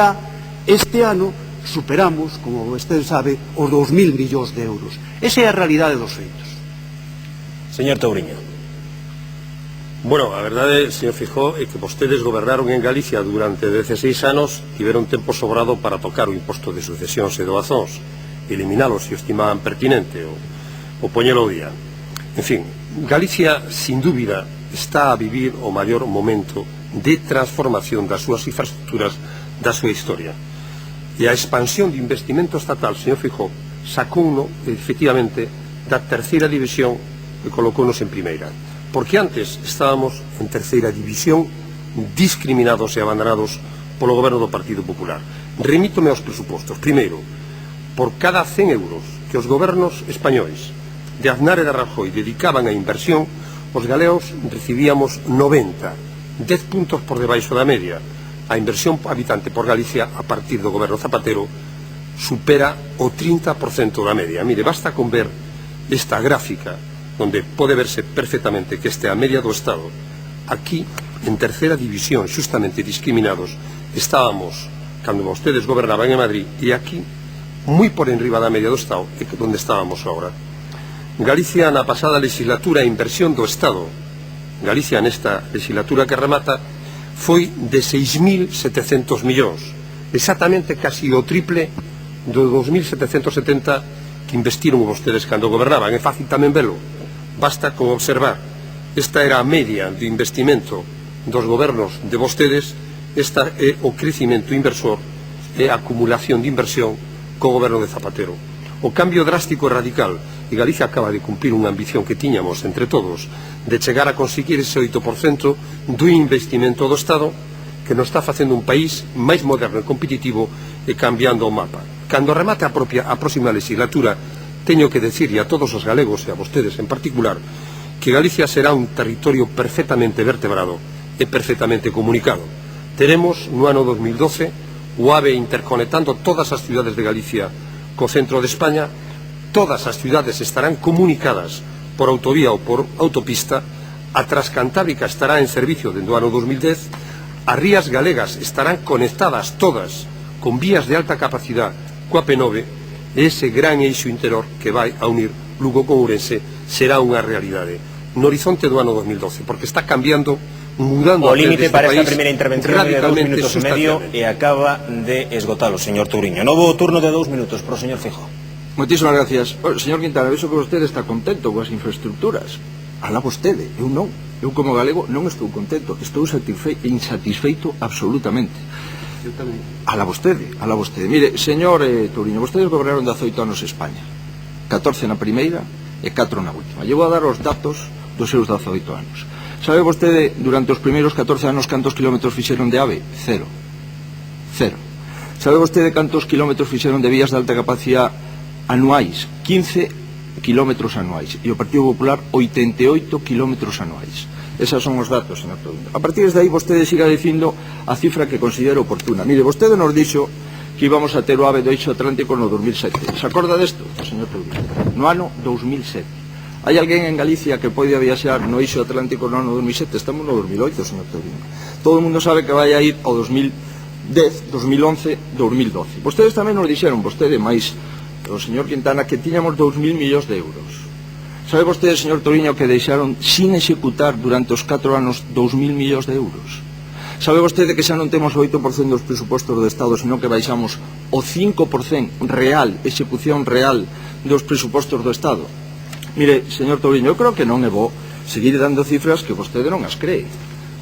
este ano superamos, como vostede sabe, os 2.000 millóns de euros. Esa é a realidade dos feitos.
Señor Touriño.
Bueno, a verdade, señor Feijóo, é que vostedes gobernaron en Galicia durante 16 anos, tiveron tempo sobrado para tocar o imposto de sucesións e doazóns, eliminalos se o estimaban pertinente ou poñelo ao día. En fin, Galicia, sin dúbida, está a vivir o maior momento de transformación das súas infraestructuras da súa historia. E a expansión de investimento estatal, señor Feijóo, sacouno, efectivamente, da terceira división e colocounos en primeira. Porque antes estábamos en terceira división, discriminados e abandonados polo goberno do Partido Popular. Remítome aos presupostos. Primeiro, por cada 100 euros que os gobernos españois de Aznar e de Rajoy dedicaban a inversión, os galegos recibíamos 90, 10 puntos por debaixo da media. A inversión habitante por Galicia a partir do goberno Zapatero supera o 30% da media. Mire, basta con ver esta gráfica donde pode verse perfectamente que este é a media do Estado. Aquí, en terceira división, xustamente discriminados, estábamos cando vostedes gobernaban en Madrid, e aquí, moi por enriba da media do Estado, é onde estábamos agora. Galicia, na pasada legislatura, a inversión do Estado, Galicia nesta legislatura que remata, foi de 6.700 millóns, exactamente casi o triple do 2.770 que investiron vostedes cando gobernaban. É fácil tamén velo. Basta con observar, esta era a media de investimento dos gobernos de vostedes, esta é o crecimento inversor e a acumulación de inversión co goberno de Zapatero. O cambio drástico e radical, e Galicia acaba de cumplir unha ambición que tiñamos entre todos, de chegar a conseguir ese 8% do investimento do Estado, que nos está facendo un país máis moderno e competitivo e cambiando o mapa. Cando remate a próxima legislatura, teño que decirle a todos os galegos e a vostedes en particular que Galicia será un territorio perfectamente vertebrado e perfectamente comunicado. Teremos no ano 2012 o AVE interconectando todas as cidades de Galicia co centro de España. Todas as cidades estarán comunicadas por autovía ou por autopista. A Transcantábrica estará en servicio dende o ano 2010. As rías galegas estarán conectadas todas con vías de alta capacidade coa P9, e ese gran eixo interior que vai a unir Lugo con Ourense será unha realidade no horizonte do ano 2012, porque está cambiando, mudando
o límite para esta
país
primeira intervención de 2 minutos e medio e acaba de esgotalo, señor Touriño. Novo turno de 2 minutos para o señor Feijóo.
Moitísimas gracias. Señor Quintana, vexo que vostede está contento coas infraestructuras. Alá vostede, eu non. Eu como galego non estou contento, estou insatisfeito absolutamente.
Eu tamén.
Alá vostede, alá vostede. Mire, señor Touriño, vostedes gobernaron 18 anos España, 14 na primeira e 4 na última. Llevo a dar os datos dos seus 18 anos. Sabe vostede, durante os primeiros 14 anos, cantos kilómetros fixeron de AVE? Cero. Sabe vostede cantos kilómetros fixeron de vías de alta capacidade anuais? 15 kilómetros anuais. E o Partido Popular, 88 kilómetros anuais. Esos son os datos, señor Touriño. A partir de aí, vostede siga dicindo a cifra que considera oportuna. Mire, vostede nos dixo que íbamos a ter o AVE do eixo Atlántico no 2007. Se acorda desto, señor Touriño? No ano 2007. Hai alguén en Galicia que pode viaxar no eixo Atlántico no ano 2007? Estamos no 2008, señor Touriño. Todo o mundo sabe que vai a ir ao 2010, 2011, 2012. Vostedes tamén nos dixeron, vostede máis o señor Quintana, que tiñamos 2.000 millóns de euros. Sabe vostede, señor Touriño, que deixaron sin executar durante os 4 anos 2.000 millóns de euros? Sabe vostede que xa non temos o 8% dos presupostos do Estado, senón que baixamos o 5% real, execución real dos presupostos do Estado? Mire, señor Touriño, eu creo que non é bo seguir dando cifras que vostede non as cree.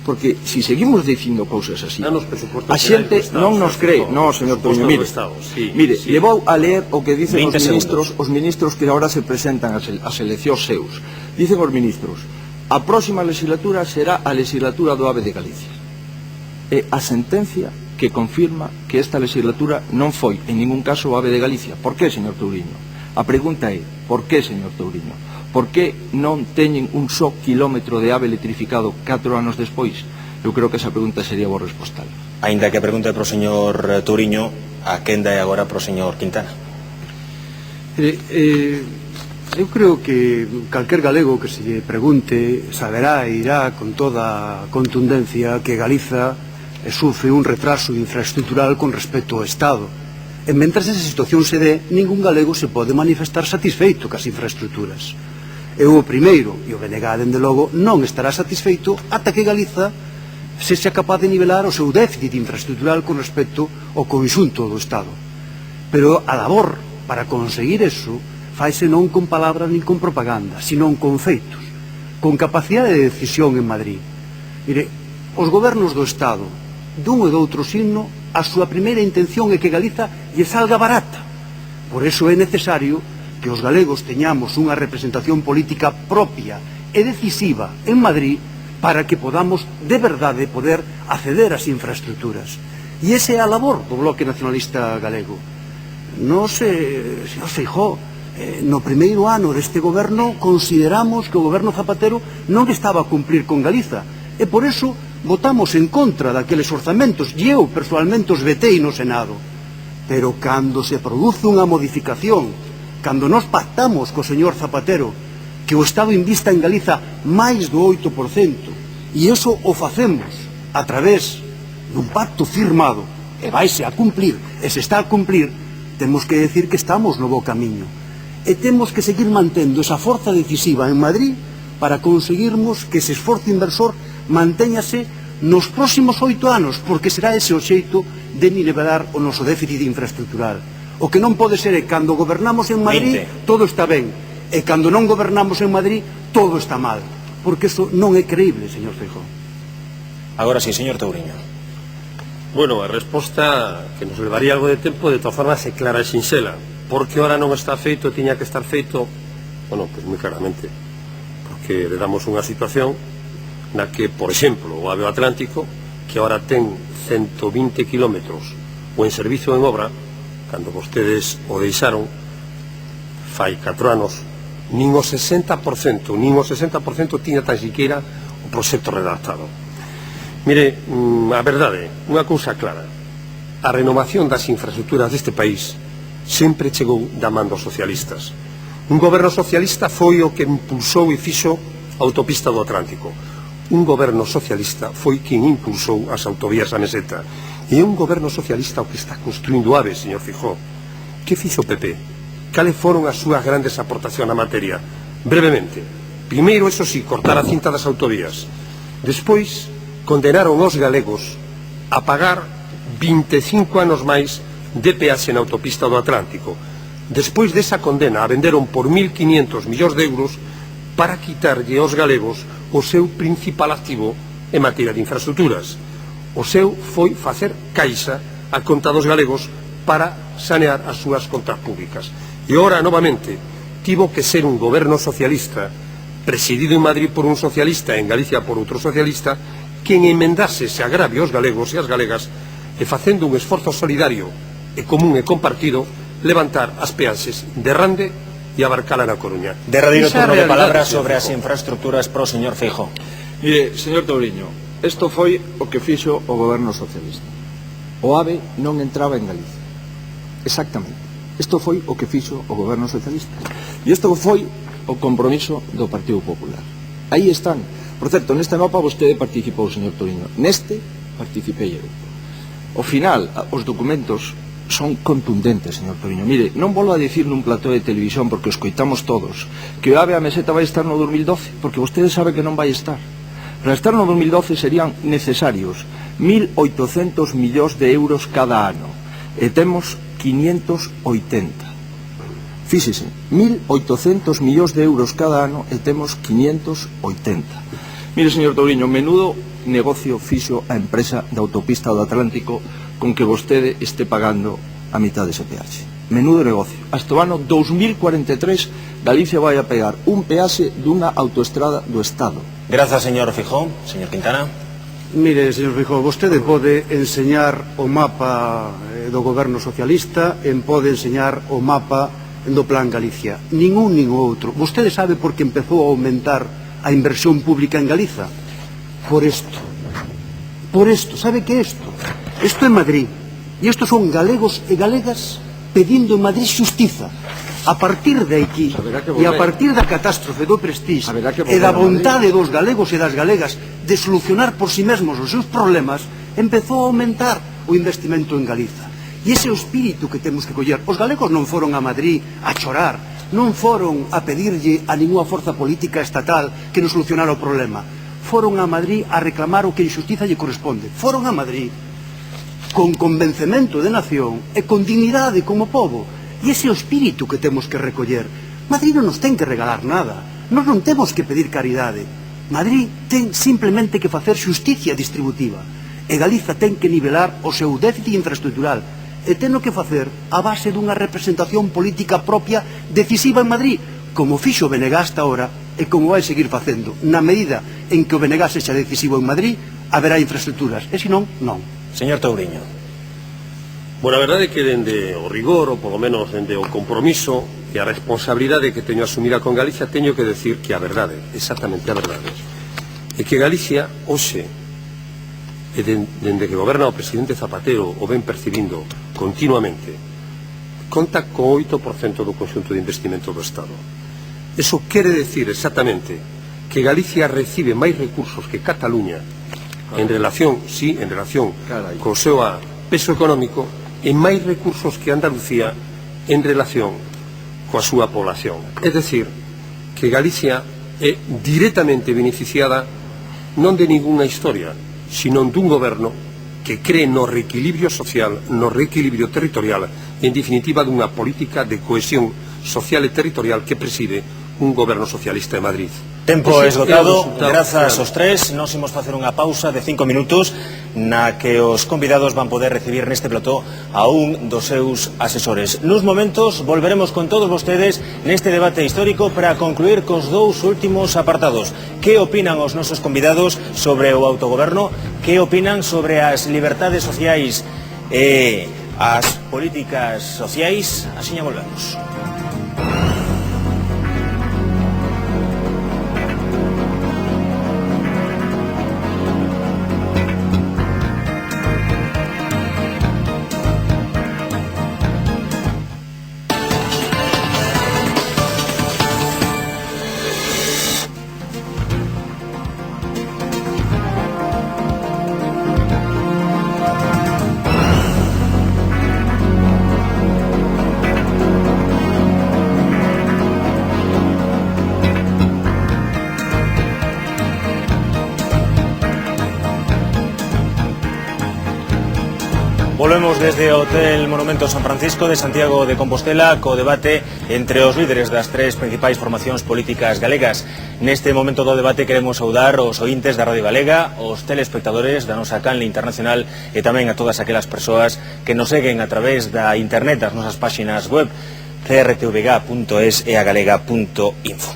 Porque se seguimos dicindo cousas así, a xente non nos cree. Non, señor Touriño, mire, levou a ler o que dicen os ministros que agora se presentan as eleccións seus. Dicen os ministros, a próxima legislatura será a legislatura do AVE de Galicia. É a sentencia que confirma que esta legislatura non foi en ningún caso o AVE de Galicia. Por que, señor Touriño? A pregunta é, por que, señor Touriño? Por que non teñen un só kilómetro de AVE electrificado 4 anos despois? Eu creo que esa pregunta sería bo respostar.
Ainda que a pregunta é para o señor Touriño, a quenda é agora para o señor Quintana.
Eu creo que calquer galego que se lle pregunte saberá e irá con toda contundencia que Galiza sufre un retraso infraestructural con respecto ao Estado. E mentras esa situación se dé, ningún galego se pode manifestar satisfeito cas infraestructuras. Eu o primeiro, e o BNG, dende logo, non estará satisfeito ata que Galiza se sea capaz de nivelar o seu déficit infraestructural con respecto ao conxunto do Estado. Pero a labor para conseguir eso faise non con palabras nin con propaganda, senón con feitos, con capacidade de decisión en Madrid. Mire, os gobernos do Estado, dun e do outro signo, a súa primeira intención é que Galiza lle salga barata. Por eso é necesario que os galegos teñamos unha representación política propia e decisiva en Madrid para que podamos, de verdade, poder acceder ás infraestructuras. E esa é a labor do Bloque Nacionalista Galego. Señor Feijóo, no primeiro ano deste goberno consideramos que o goberno Zapatero non estaba a cumplir con Galiza e por eso votamos en contra daqueles orzamentos e eu persoalmente os vetei no Senado. Pero cando se produce unha modificación, cando nos pactamos co señor Zapatero que o Estado invista en Galiza máis do 8%, e iso o facemos a través dun pacto firmado e vaise a cumplir, e se está a cumplir, temos que decir que estamos no bo camiño e temos que seguir mantendo esa forza decisiva en Madrid para conseguirmos que ese esforzo inversor mantéñase nos próximos 8 anos, porque será ese o xeito de nivelar o noso déficit infraestructural. O que non pode ser é cando gobernamos en Madrid todo está ben e cando non gobernamos en Madrid todo está mal, porque eso non é creíble, señor Feijóo.
Agora sí, señor Touriño.
Bueno, a resposta que nos levaría algo de tempo, de todas formas, é clara e sinxela. porque ahora non está feito, tiña que estar feito. Bueno, pois moi claramente, porque le damos unha situación na que, por exemplo, o AVE Atlántico, que ahora ten 120 kilómetros o en servizo en obra, cando vostedes o deixaron fai 4 anos, nin o 60% tiña tan siquiera o proxecto redactado. Mire, a verdade, unha cousa clara: a renovación das infraestructuras deste país sempre chegou da man dos socialistas. Un goberno socialista foi o que impulsou e fixo a autopista do Atlántico. Un goberno socialista foi quen impulsou as autovías a Meseta. E un goberno socialista o que está construindo o AVE, señor Feijóo. Que fixo o PP? Cales foron as súas grandes aportacións na materia? Brevemente. Primeiro, eso sí, cortar a cinta das autovías. Despois, condenaron os galegos a pagar 25 anos máis de peaxe na autopista do Atlántico. Despois desa condena a venderon por 1.500 millóns de euros para quitarlle aos galegos o seu principal activo en materia de infraestructuras. O seu foi facer caixa a conta dos galegos para sanear as súas contas públicas. E ora, novamente, tivo que ser un goberno socialista, presidido en Madrid por un socialista e en Galicia por outro socialista, quen emendase ese agravio aos galegos e as galegas e facendo un esforzo solidario e común e compartido levantar as peaxes de Rande e abarcala na Coruña.
Derradeiro turno de palabras sobre as infraestructuras pro señor Feijóo.
Mire, señor Touriño, isto foi o que fixo o goberno socialista. O AVE non entraba en Galicia. Exactamente. Isto foi o que fixo o goberno socialista. E isto foi o compromiso do Partido Popular. Aí están. Por certo, neste mapa vostede participou, señor Touriño. Neste participei eu. Ao final, os documentos son contundentes, señor Touriño. Mire, non volvo a dicir nun plató de televisión, porque os coitamos todos, que o AVE a Meseta vai estar no 2012, porque vostede sabe que non vai estar. Para estar no 2012 serían necesarios 1.800 millóns de euros cada ano, e temos 580. Fíxese, 1.800 millóns de euros cada ano e temos 580. Mire, señor Touriño, menudo negocio fixo a empresa da autopista do Atlántico con que vostede este pagando a mitad dese peaxe. Menudo negocio. Hasta o ano 2043 Galicia vai a pegar un peaxe dunha autoestrada do Estado.
Grazas, señor Feijóo. Señor Quintana.
Mire, señor Feijóo, vostede pode enseñar o mapa do goberno socialista e pode enseñar o mapa do Plan Galicia. Ningún nin outro. Vostede sabe por que empezou a aumentar a inversión pública en Galiza? Por esto. Por esto. Sabe que é isto? Isto é Madrid. E estos son galegos e galegas pedindo en Madrid xustiza. A partir de aquí, e a partir da catástrofe do Prestige e da vontade dos galegos e das galegas de solucionar por si mesmos os seus problemas, empezou a aumentar o investimento en Galiza. E ese é o espírito que temos que coller. Os galegos non foron a Madrid a chorar, non foron a pedirlle a ninguna forza política estatal que nos solucionara o problema. Foron a Madrid a reclamar o que en xustiza lle corresponde. Foron a Madrid con convencemento de nación e con dignidade como povo. E ese é o espírito que temos que recoller. Madrid non nos ten que regalar nada. Nós non temos que pedir caridade. Madrid ten simplemente que facer xusticia distributiva. E Galiza ten que nivelar o seu déficit infraestructural. E ten que facer a base dunha representación política propia decisiva en Madrid, como fixo o BNG hasta ahora e como vai seguir facendo. Na medida en que o BNG sexa decisivo en Madrid, haberá infraestructuras. E senón, non.
Señor Touriño.
Bueno, a verdade é que dende o rigor, ou polo menos dende o compromiso e a responsabilidade que teño asumida con Galicia, teño que decir que a verdade, exactamente a verdade, é que Galicia, hoxe, e dende que goberna o presidente Zapatero o ven percibindo continuamente, conta co 8% do conxunto de investimento do Estado. Eso quere decir exactamente que Galicia recibe máis recursos que Cataluña en relación, sí, en relación co seu peso económico, e máis recursos que Andalucía en relación coa súa población. É dicir, que Galicia é directamente beneficiada non de ninguna historia, sino dun goberno que cree no reequilibrio social, no reequilibrio territorial, en definitiva dunha política de cohesión social e territorial que preside un goberno socialista de Madrid.
Tempo esgotado, grazas aos tres. Nos imos facer unha pausa de 5 minutos na que os convidados van poder recibir neste plató a un dos seus asesores. Nuns momentos volveremos con todos vostedes neste debate histórico para concluir cos dous últimos apartados. Que opinan os nosos convidados sobre o autogoberno? Que opinan sobre as libertades sociais e as políticas sociais? Axiña volvemos. Volvemos desde o Hotel Monumento San Francisco de Santiago de Compostela co debate entre os líderes das tres principais formacións políticas galegas. Neste momento do debate queremos saudar os ointes da Radio Galega, os telespectadores da nosa canle internacional e tamén a todas aquelas persoas que nos seguen a través da internet das nosas páxinas web crtvg.es e agalega.info.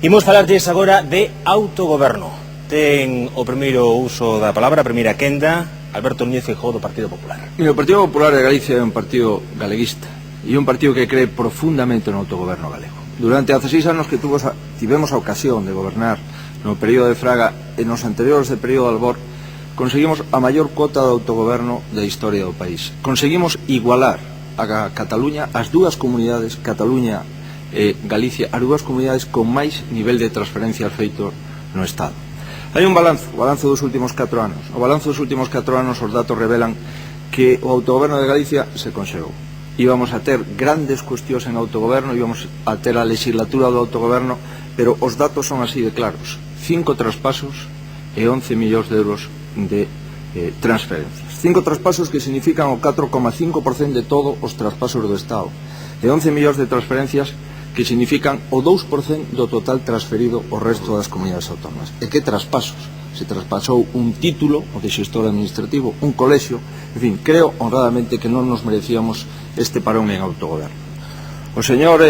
Imos falarlles agora de autogoberno. Ten o primeiro uso da palabra, a primeira quenda, Alberto Núñez Feijóo do Partido Popular.
Mira, o Partido Popular de Galicia é un partido galeguista e un partido que cree profundamente no autogoberno galego. Durante 16 anos que tivemos a ocasión de gobernar no período de Fraga e nos anteriores de período de Albor, conseguimos a maior cota de autogoberno da historia do país. Conseguimos igualar a Cataluña, as dúas comunidades, Cataluña e Galicia, as dúas comunidades con máis nivel de transferencias feito no Estado. Hai un balanzo, o balanzo dos últimos 4 anos. O balanzo dos últimos 4 anos, os datos revelan que o autogoberno de Galicia se conxegou. Íbamos a ter grandes cuestións en autogoberno, íbamos a ter a legislatura do autogoberno, pero os datos son así de claros. 5 traspasos e 11 millóns de euros de transferencias. 5 traspasos que significan o 4,5% de todos os traspasos do Estado. E 11 millóns de transferencias que significan o 2% do total transferido ao resto das comunidades autónomas. E que traspasos? Se traspasou un título, o de xestor administrativo, un colexio, en fin, creo honradamente que non nos merecíamos este parón en autogoberno. O señor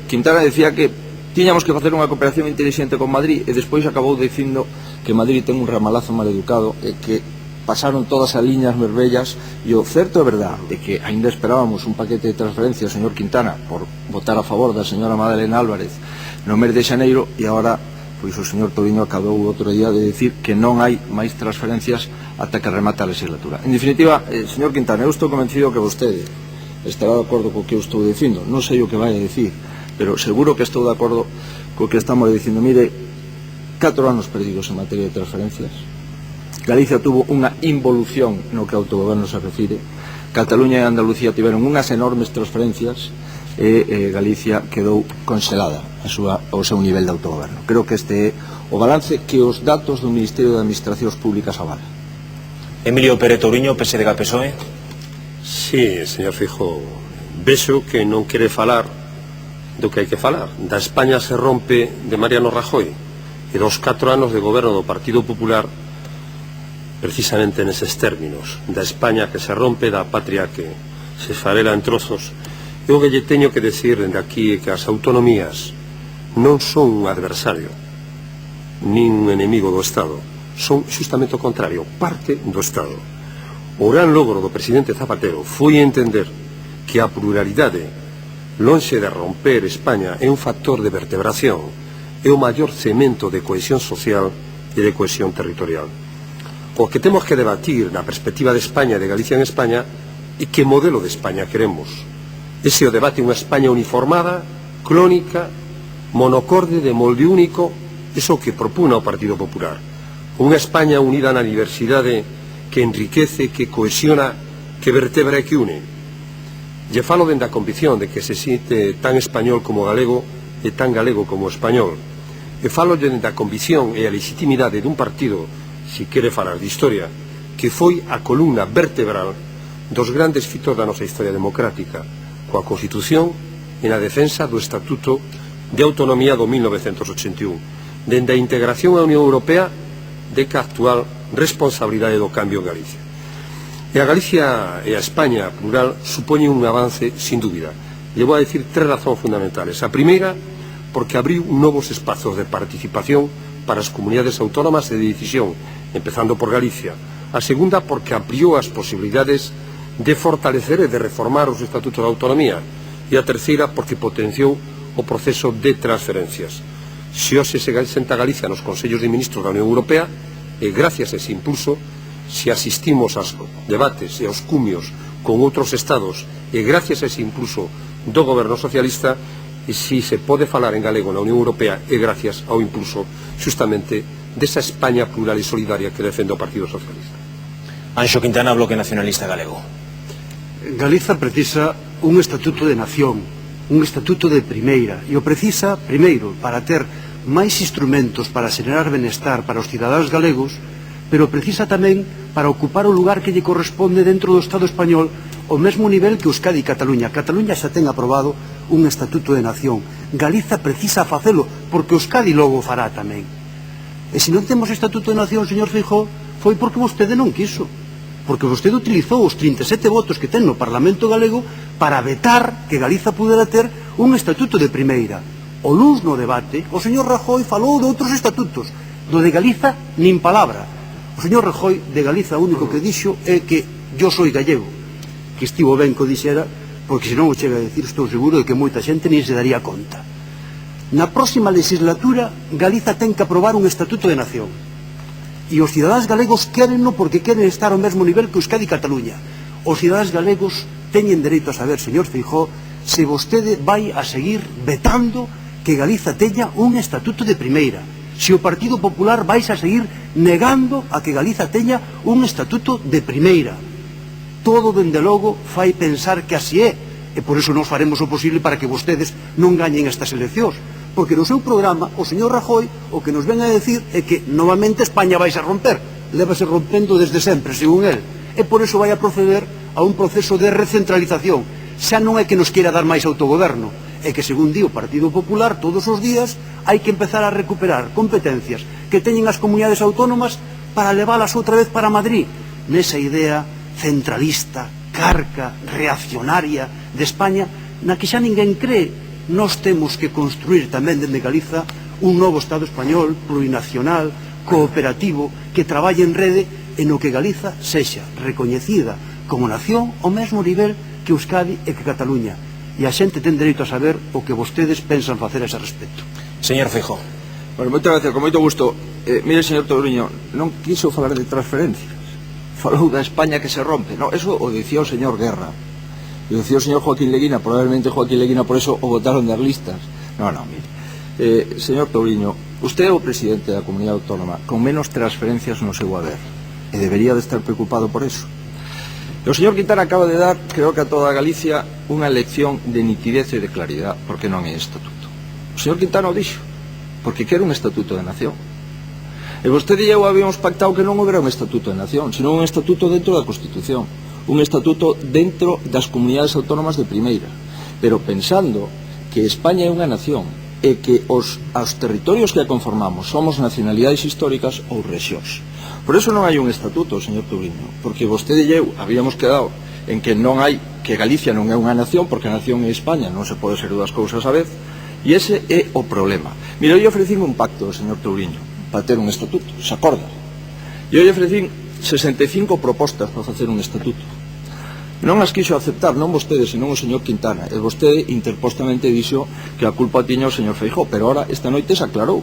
Quintana decía que tiñamos que facer unha cooperación inteligente con Madrid e despois acabou dicindo que Madrid ten un ramalazo mal educado e que pasaron todas as liñas vermellas e o certo é verdade é que ainda esperábamos un paquete de transferencias, señor Quintana, por votar a favor da señora Madalena Álvarez no mes de xaneiro e agora pois o señor Toviño acabou outro día de decir que non hai máis transferencias ata que remata a legislatura. En definitiva, señor Quintana, eu estou convencido que vostede estará de acordo co que eu estou dicindo, non sei o que vai a decir, pero seguro que estou de acordo co que estamos dicindo. Mire, 4 anos perdidos en materia de transferencias. Galicia tuvo unha involución no que ao autogoberno se refire. Cataluña e Andalucía tiveron unhas enormes transferencias e Galicia quedou congelada o seu nivel de autogoberno. Creo que este é o balance que os datos do Ministerio de Administracións Públicas avalan.
Emilio Pérez Touriño, PSDG-PSOE.
Sí, señor Feijóo, vexo que non quere falar do que hai que falar. Da España se rompe de Mariano Rajoy e dos 4 anos de goberno do Partido Popular precisamente neses términos, da España que se rompe, da patria que se esfarela en trozos. E o que lle teño que decir dende aquí é que as autonomías non son un adversario nin un enemigo do Estado, son justamente o contrario, parte do Estado. O gran logro do presidente Zapatero foi entender que a pluralidade, lonxe de romper España, é un factor de vertebración, é o maior cemento de cohesión social e de cohesión territorial. O que temos que debatir na perspectiva de España e de Galicia en España é que modelo de España queremos. Ese o debate unha España uniformada, clónica, monocorde, de molde único, iso que propuna o Partido Popular. Unha España unida na diversidade que enriquece, que cohesiona, que vertebra e que une. Lle falo dende a convicción de que se sinte tan español como galego e tan galego como español. E falo dende a convicción e a legitimidade dun partido, se quere falar de historia, que foi a columna vertebral dos grandes fitos da nosa historia democrática, coa Constitución e na defensa do Estatuto de Autonomía do 1981, dende a integración á Unión Europea, deca actual responsabilidade do cambio en Galicia. E a Galicia e a España plural supoñen un avance sin dúbida. Lle vou a decir tres razóns fundamentales. A primeira, porque abriu novos espazos de participación para as comunidades autónomas e de decisión, empezando por Galicia. A segunda, porque ampliou as posibilidades de fortalecer e de reformar os estatutos de autonomía. E a terceira, porque potenciou o proceso de transferencias. Se hoxe se senta Galicia nos Consellos de Ministros da Unión Europea, e gracias a ese impulso, se asistimos aos debates e aos cumios con outros estados, e gracias a ese impulso do goberno socialista, e si se pode falar en galego na Unión Europea, e gracias ao impulso justamente desa España plural e solidaria que defende o Partido Socialista.
Anxo Quintana, Bloque Nacionalista Galego.
Galiza precisa un estatuto de nación, un estatuto de primeira, e o precisa, primeiro, para ter máis instrumentos para xenerar benestar para os cidadáns galegos, pero precisa tamén para ocupar o lugar que lle corresponde dentro do Estado español ao mesmo nivel que Euskadi e Cataluña. Cataluña xa ten aprobado un estatuto de nación. Galiza precisa facelo, porque Euskadi logo fará tamén. E se non temos estatuto de nación, señor Feijóo, foi porque vostede non quiso. Porque vostede utilizou os 37 votos que ten no Parlamento galego para vetar que Galiza pudera ter un estatuto de primeira. O luns no debate, o señor Rajoy falou de outros estatutos. Do de Galiza, nin palabra. O señor Rajoy de Galiza o único que dixo é que yo soy gallego, que estivo ben que o dixera, porque senón o chega a decir, estou seguro de que moita xente nin se daría conta. Na próxima legislatura, Galiza ten que aprobar un estatuto de nación, e os cidadáns galegos quérenno porque queren estar ao mesmo nivel que Euskadi e Cataluña. Os cidadáns galegos teñen dereito a saber, señor Feijóo, se vostede vai a seguir vetando que Galiza teña un estatuto de primeira, se o Partido Popular vais a seguir negando a que Galiza teña un estatuto de primeira. Todo, dende logo, fai pensar que así é, e por iso nos faremos o posible para que vostedes non gañen estas eleccións, porque no seu programa o señor Rajoy o que nos ven a decir é que novamente España vais a romper, lévase rompendo desde sempre, según él, e por iso vai a proceder a un proceso de recentralización. Xa non é que nos queira dar máis autogoberno, é que, según di o Partido Popular, todos os días hai que empezar a recuperar competencias que teñen as comunidades autónomas para leválas outra vez para Madrid, nesa idea centralista, carca, reaccionaria de España, na que xa ninguén cree. Nós temos que construir tamén dende Galiza un novo Estado español, plurinacional, cooperativo, que traballe en rede e no que Galiza sexa recoñecida como nación ao mesmo nivel que Euskadi e que Cataluña. E a xente ten dereito a saber o que vostedes pensan facer a ese respecto.
Señor Feijóo.
Bueno, moitas gracias, con moito gusto. Mire, señor Touriño, non quiso falar de transferencias. Falou da España que se rompe. No, eso o dicía o señor Guerra. E o dicía o señor Joaquín Leguina, probablemente Joaquín Leguina por eso o votaron das listas. No, mire. Señor Touriño, usted é o presidente da comunidade autónoma con menos transferencias no seu haber. E debería de estar preocupado por eso. O señor Quintana acaba de dar, creo que a toda Galicia, unha lección de nitidez e de claridad, porque non é estatuto. O señor Quintana o dixo, porque quere un estatuto de nación. E vostede e eu habíamos pactado que non houbera un estatuto de nación, sino un estatuto dentro da Constitución, un estatuto dentro das comunidades autónomas de primeira, pero pensando que España é unha nación e que os territorios que a conformamos somos nacionalidades históricas ou rexións. Por eso non hai un estatuto, señor Touriño, porque vostede e eu habíamos quedado en que non hai, que Galicia non é unha nación, porque a nación é España, non se pode ser dúas cousas a vez, e ese é o problema. Mira, eu ofrecín un pacto, señor Touriño, para ter un estatuto, se acorda? Eu ofrecín 65 propostas para facer un estatuto. Non as quiso aceptar, non vostede, senón o señor Quintana, e vostede interpostamente dixo que a culpa tiña o señor Feijóo, pero ahora esta noite se aclarou.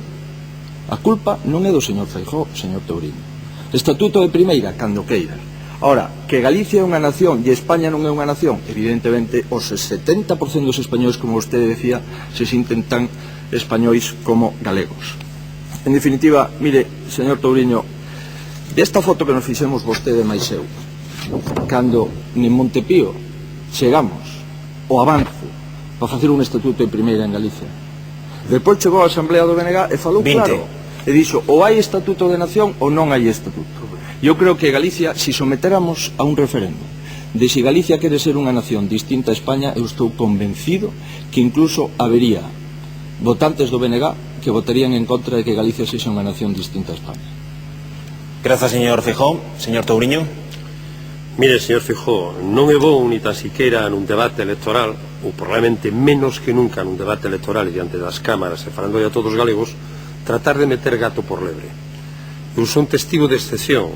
A culpa non é do señor Feijóo, señor Touriño. Estatuto de primeira, cando queira. Ahora, que Galicia é unha nación e España non é unha nación, evidentemente os 70% dos españoles, como vostede decía, se sinten tan españois como galegos. En definitiva, mire, señor Touriño, desta foto que nos fixemos vostede máis eu, cando en Montepío chegamos o avance para facer un estatuto de primeira en Galicia, depois chegou a Asamblea do BNG e falou claro, e dixo, ou hai estatuto de nación ou non hai estatuto. Eu creo que Galicia, se sometéramos a un referendo de se Galicia quere ser unha nación distinta a España, eu estou convencido que incluso habería votantes do BNG que votarían en contra de que Galicia sexa unha nación distinta a España.
Grazas, señor Feijóo. Señor Touriño.
Mire, señor Feijóo, non é bon ni tan siquiera nun debate electoral, ou probablemente menos que nunca nun debate electoral diante das cámaras e falando a todos os galegos, tratar de meter gato por lebre. Eu son testigo de excepción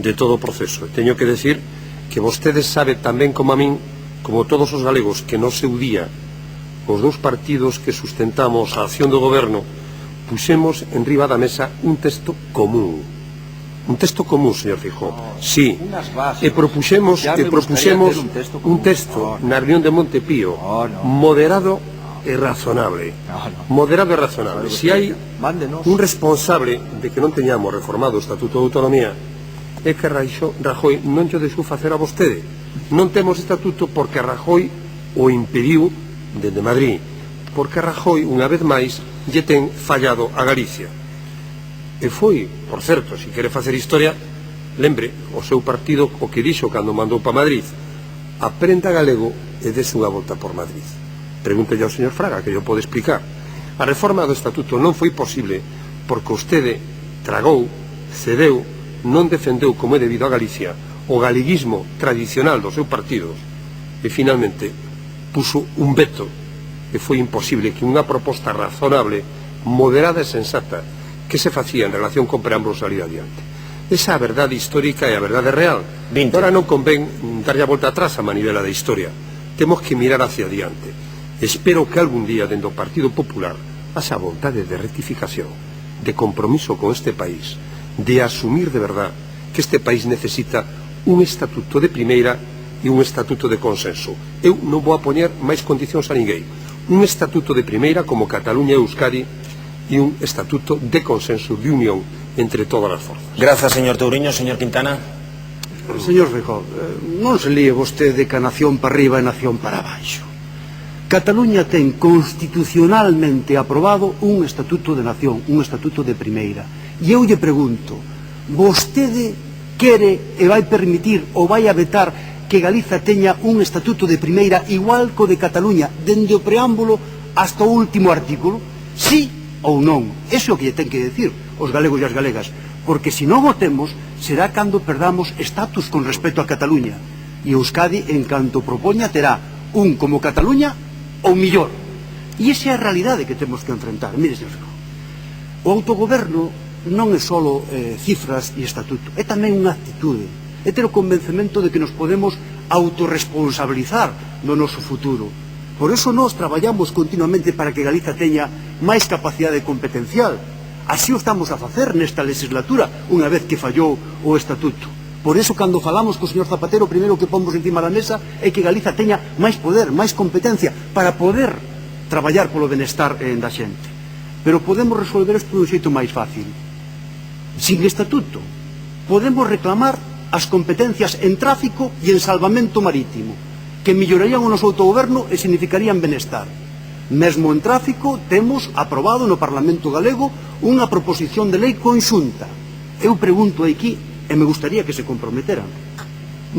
de todo o proceso. Teño que decir que vostedes sabe tan ben como a min, como todos os galegos, que no seu día os dous partidos que sustentamos a acción do goberno puxemos en riba da mesa un texto común. Un texto común, señor Feijóo. Sí, e propuxemos un texto na reunión de Montepío moderado e razonable. Moderado e razonable. Se hai un responsable de que non teñamos reformado o Estatuto de Autonomía, é que Rajoy non lle deixou facer a vostede. Non temos estatuto porque Rajoy o impediu dende Madrid, porque Rajoy, unha vez máis, lle ten fallado a Galicia. E foi, por certo, se quere facer historia, lembre o seu partido o que dixo cando mandou para Madrid: aprenda galego e dese unha volta por Madrid. Pregúntelle ao señor Fraga, que yo pode explicar. A reforma do estatuto non foi posible porque vostede tragou, cedeu, non defendeu como é debido a Galicia o galeguismo tradicional do seu partido e finalmente puso un veto e foi imposible que unha proposta razonable, moderada e sensata que se facía en relación con preámbulos salida adiante. Esa é a verdade histórica e a verdade real. Ahora non convén darlle a volta atrás a manivela da historia. Temos que mirar hacia adiante. Espero que algún día dentro do Partido Popular haxa vontade de rectificación, de compromiso con este país, de asumir de verdad que este país necesita un estatuto de primeira e un estatuto de consenso. Eu non vou a poñer máis condicións a ninguén. Un estatuto de primeira como Cataluña e Euskadi e un estatuto de consenso, de unión entre todas as forzas.
Grazas, señor Touriño. Señor Quintana.
Señor Feijóo, non se líe vostede que a nación para arriba e nación para baixo. Cataluña ten constitucionalmente aprobado un estatuto de nación, un estatuto de primeira. E eu lle pregunto, vostede quere e vai permitir ou vai a vetar que Galiza teña un estatuto de primeira igual co de Cataluña, dende o preámbulo hasta o último artículo? Sí ou non? Eso é o que lle ten que decir os galegos e as galegas, porque se non o temos será cando perdamos estatus con respecto a Cataluña, e Euskadi, en canto propoña, terá un como Cataluña ou millor. E esa é a realidade que temos que enfrentar. Mire, señor Feijóo, o autogoberno non é só cifras e estatuto, é tamén unha actitude, é ter o convencemento de que nos podemos autorresponsabilizar do noso futuro. Por eso nós traballamos continuamente para que Galiza teña máis capacidade competencial. Así o estamos a facer nesta legislatura, unha vez que fallou o estatuto. Por eso, cando falamos co señor Zapatero, o primeiro que pomos encima da mesa é que Galiza teña máis poder, máis competencia, para poder traballar polo benestar da xente. Pero podemos resolver isto dun xeito máis fácil. Sin estatuto, podemos reclamar as competencias en tráfico e en salvamento marítimo, que mellorarían o noso autogoberno e significarían benestar. Mesmo en tráfico temos aprobado no Parlamento galego unha proposición de lei conxunta. Eu pregunto aquí, e me gustaría que se comprometeran,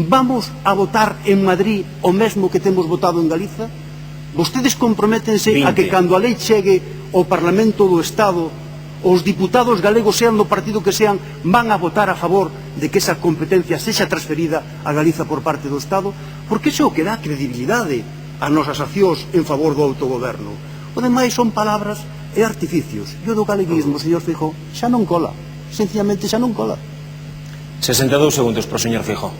vamos a votar en Madrid o mesmo que temos votado en Galiza? Vostedes comprométense a que cando a lei chegue ao Parlamento do Estado, os diputados galegos, sean do partido que sean, van a votar a favor de que esa competencia sexa transferida a Galiza por parte do Estado? Porque iso que dá credibilidade as nosas accións en favor do autogoberno. O demais son palabras e artificios. E o do galeguismo, señor Feijóo, xa non cola. Sencillamente xa non cola.
62 segundos para o señor Feijóo.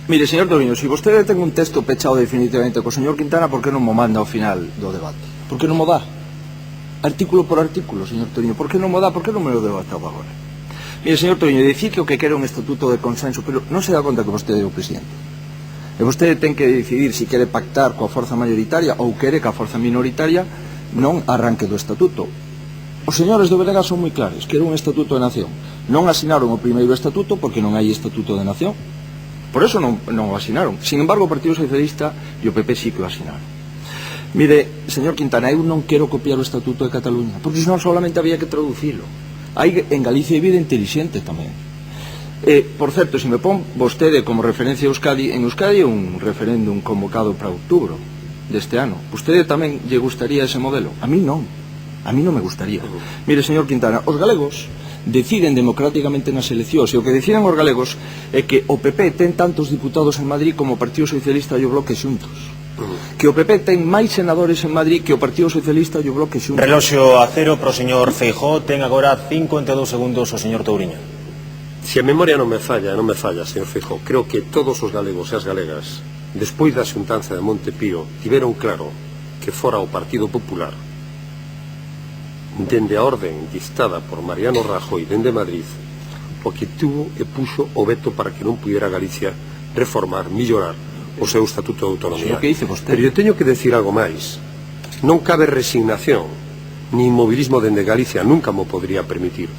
Mire, señor Touriño, se vostede ten un texto pechado definitivamente co señor Quintana, por que non mo manda ao final do debate? Por que non mo dá? Artículo por artículo, señor Touriño. Por que non mo dá? Por que non me lo debatado agora? Mire, señor Touriño, dicir que o que quere un estatuto de consenso, pero non se dá conta que vostede é o presidente. E vostede ten que decidir se quere pactar coa forza mayoritaria ou quere que a forza minoritaria non arranque do estatuto. Os señores do Belega son moi claros, quere un estatuto de nación. Non asinaron o primeiro estatuto porque non hai estatuto de nación. Por eso non o asinaron. Sin embargo, o Partido Socialista e o PP sí que o asinaron. Mire, señor Quintana, eu non quero copiar o estatuto de Cataluña, porque senón solamente había que traducilo. Hai en Galicia vida inteligente tamén. Por certo, se me pon vostede como referencia a Euskadi, en Euskadi é un referéndum convocado para outubro deste ano. Vostede tamén lle gustaría ese modelo? A mí non me gustaría. Mire, señor Quintana, os galegos deciden democráticamente nas eleccións, e o que decidan os galegos é que o PP ten tantos diputados en Madrid como o Partido Socialista e o Bloque xuntos, que o PP ten máis senadores en Madrid que o Partido Socialista e o Bloque xuntos.
Reloxo a cero pro señor Feijóo, ten agora 52 segundos o señor Touriño.
Se a memoria non me falla, señor Feijóo, creo que todos os galegos e as galegas, despois da xuntanza de Montepío, tiveron claro que fora o Partido Popular, dende a orden dictada por Mariano Rajoy dende Madrid, o que tuvo e puxo o veto para que non pudiera Galicia reformar, mellorar o seu estatuto de autonomía. Pero eu teño que decir algo máis. Non cabe resignación ni inmobilismo dende Galicia, nunca mo podría permitir.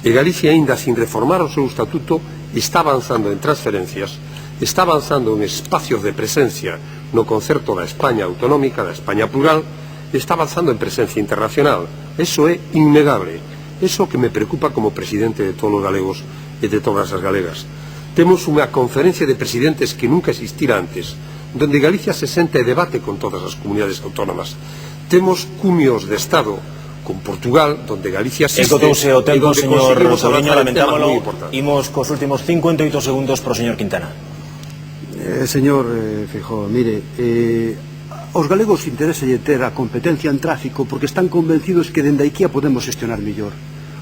E Galicia, aínda sin reformar o seu estatuto, está avanzando en transferencias, está avanzando en espacios de presencia no concerto da España autonómica, da España plural, está avanzando en presencia internacional. Eso é innegable. Eso que me preocupa como presidente de todos os galegos e de todas as galegas. Temos unha conferencia de presidentes que nunca existira antes, donde Galicia se senta e debate con todas as comunidades autónomas. Temos cumios de Estado con Portugal, donde Galicia asiste.
Esgotouse o tempo, señor Touriño, lamentámolo. Imos cos últimos 58 segundos pro señor Quintana.
Señor Feijóo, mire, os galegos interesa ter a competencia en tráfico porque están convencidos que dende aquí a podemos xestionar mellor.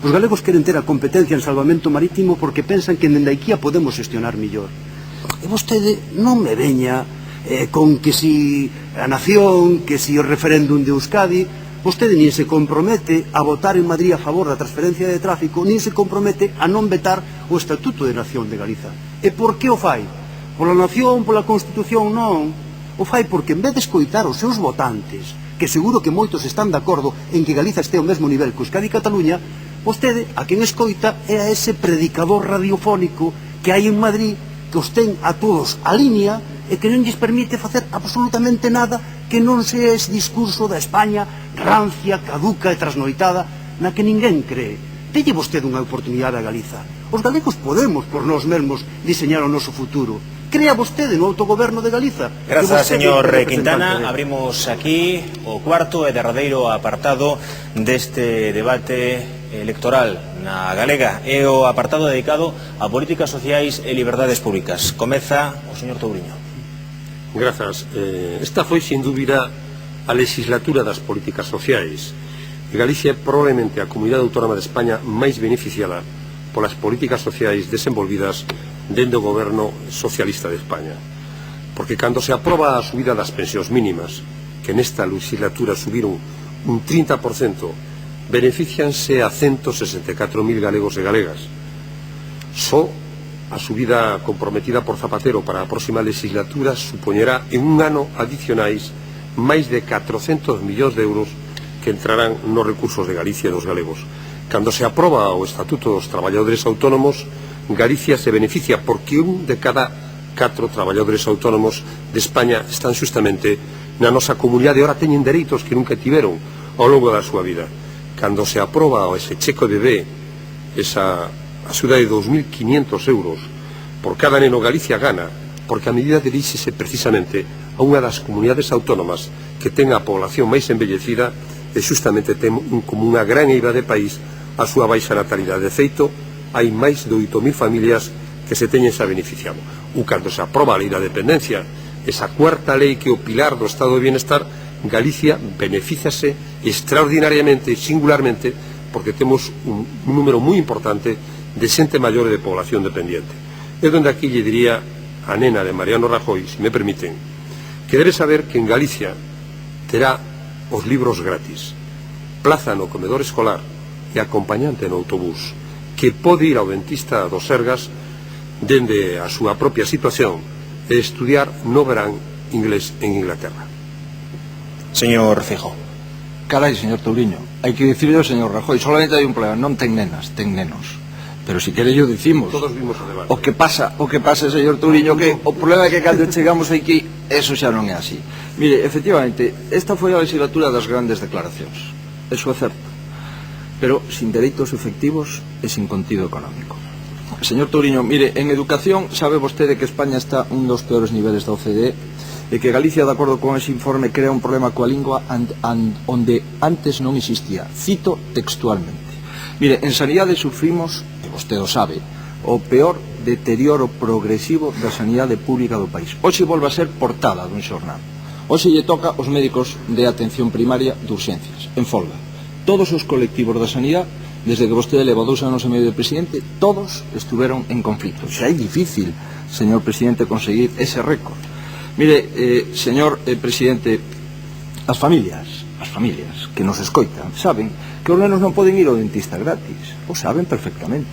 Os galegos queren ter a competencia en salvamento marítimo porque pensan que dende aquí a podemos xestionar mellor. E vostede non me veña con que si a nación, que si o referéndum de Euskadi, vostede nin se compromete a votar en Madrid a favor da transferencia de tráfico, nin se compromete a non vetar o Estatuto de Nación de Galiza. E por que o fai? Pola nación, pola Constitución, non. O fai porque en vez de escoitar os seus votantes, que seguro que moitos están de acordo en que Galiza este ao mesmo nivel que Euskadi e Cataluña, vostede a quen escoita é a ese predicador radiofónico que hai en Madrid, que os ten a todos a línea e que non lles permite facer absolutamente nada que non sea ese discurso da España rancia, caduca e trasnoitada na que ninguén cree. Delle vostede unha oportunidade a Galiza. Os galegos podemos por nós mesmos diseñar o noso futuro. Crea vostede no autogoberno de Galiza.
Grazas, señor Quintana. Abrimos aquí o cuarto e derradeiro apartado deste debate electoral na Galega. É o apartado dedicado a políticas sociais e liberdades públicas. Comeza o señor Touriño.
Grazas. Esta foi, sin dúbida, a legislatura das políticas sociais. Galicia é probablemente a comunidade autónoma de España máis beneficiada polas políticas sociais desenvolvidas dende o goberno socialista de España. Porque cando se aproba a subida das pensións mínimas, que nesta legislatura subiron un 30%, beneficianse a 164.000 galegos e galegas. Só a subida comprometida por Zapatero para a próxima legislatura supoñerá en un ano adicionais máis de 400 millóns de euros que entrarán nos recursos de Galicia e dos galegos. Cando se aproba o Estatuto dos Traballadores Autónomos, Galicia se beneficia porque un de cada 4 traballadores autónomos de España están justamente na nosa comunidade e ora teñen dereitos que nunca tiveron ao longo da súa vida. Cando se aproba ese checo de bebé, esa axuda de 2.500 euros por cada neno, Galicia gana, porque a medida diríxese precisamente a unha das comunidades autónomas que ten a población máis envellecida e justamente ten como unha gran eiva de país a súa baixa natalidade. De feito, hai máis de 8.000 familias que se teñen xa beneficiado. Ou cando se aproba a lei da dependencia, esa cuarta lei que é o pilar do estado de bienestar, Galicia beneficiase extraordinariamente e singularmente porque temos un número moi importante de xente maior e de población dependiente. É donde aquí lle diría a nena de Mariano Rajoy, se me permiten, que debe saber que en Galicia terá os libros gratis, plaza no comedor escolar e acompañante no autobús, que pode ir ao dentista do Sergas dende a súa propia situación e estudiar no verán inglés en Inglaterra.
Señor Feijóo.
Carai, señor Touriño, hai que dicirle ao señor Rajoy, solamente hai un problema, non ten nenas, ten nenos. Pero si quere yo dicimos.
Todos vimos o debate.
O que pasa, señor Touriño, que o problema é que cando chegamos aquí, eso xa non é así. Mire, efectivamente, esta foi a legislatura das grandes declaracións. Eso é certo. Pero sin dereitos efectivos e sin contido económico. Señor Touriño, mire, en educación sabe vostede que España está un dos peores niveles da OCDE e que Galicia, de acordo con ese informe, crea un problema coa lingua onde antes non existía. Cito textualmente. Mire, en sanidade sufrimos, e vostede o sabe, o peor deterioro progresivo da sanidade pública do país. Hoxe volve a ser portada dun xornal. Hoxe lle toca aos médicos de atención primaria de urxencias, en folga. Todos os colectivos da sanidade, desde que vostede leva 2 anos e medio de presidente, todos estuveron en conflito. Xa é difícil, señor presidente, conseguir ese récord. Mire, señor presidente, as familias que nos escoitan saben que os nenos non poden ir ao dentista gratis, o saben perfectamente.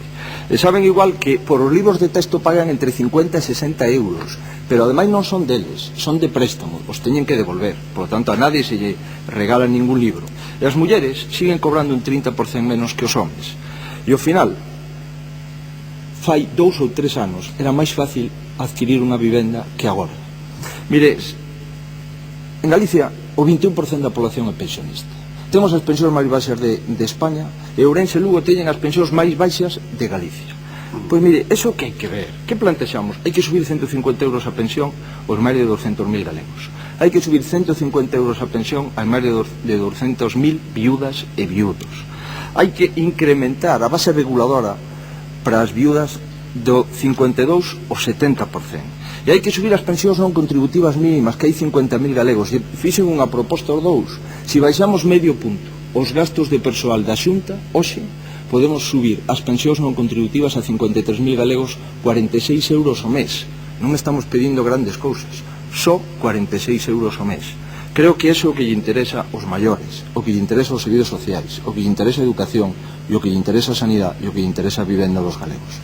E saben igual que por os libros de texto pagan entre 50 e 60 euros, pero ademais non son deles, son de préstamo, os teñen que devolver, por lo tanto a nadie se lle regala ningún libro. E as mulleres siguen cobrando un 30% menos que os homes. E ao final, fai 2 ou 3 anos, era máis fácil adquirir unha vivenda que agora. Mire, en Galicia o 21% da población é pensionista. Temos as pensións máis baixas de España e Ourense e Lugo teñen as pensións máis baixas de Galicia. Pois mire, eso que hai que ver. Que plantexamos? Hai que subir 150 euros a pensión aos máis de 200.000 galegos. Hai que subir 150 euros a pensión aos máis de 200.000 viudas e viudos. Hai que incrementar a base reguladora para as viudas do 52 ao 70%. E hai que subir as pensións non contributivas mínimas, que hai 50.000 galegos. E fixen unha proposta aos dous. Se baixamos medio punto os gastos de persoal da Xunta, hoxe podemos subir as pensións non contributivas a 53.000 galegos 46 euros ao mes. Non estamos pedindo grandes cousas, só 46 euros ao mes. Creo que é o que lle interesa aos maiores, o que lle interesa aos servizos sociais, o que lle interesa a educación, e o que lle interesa a sanidade, e o que lle interesa a vivenda dos galegos.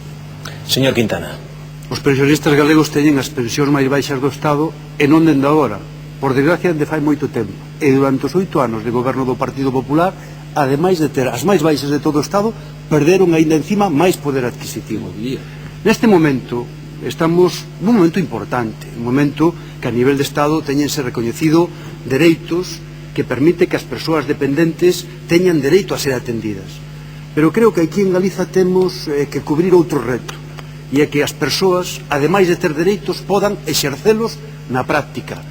Señor Quintana.
Os pensionistas galegos teñen as pensións máis baixas do Estado e non dende agora, por desgracia de fai moito tempo. E durante os 8 anos de goberno do Partido Popular, ademais de ter as máis baixas de todo o Estado, perderon aínda encima máis poder adquisitivo. Neste momento estamos nun momento importante, un momento que a nivel de Estado teñense recoñecido dereitos que permite que as persoas dependentes teñan dereito a ser atendidas. Pero creo que aquí en Galiza temos que cubrir outro reto, e é que as persoas, ademais de ter dereitos, podan exercelos na práctica,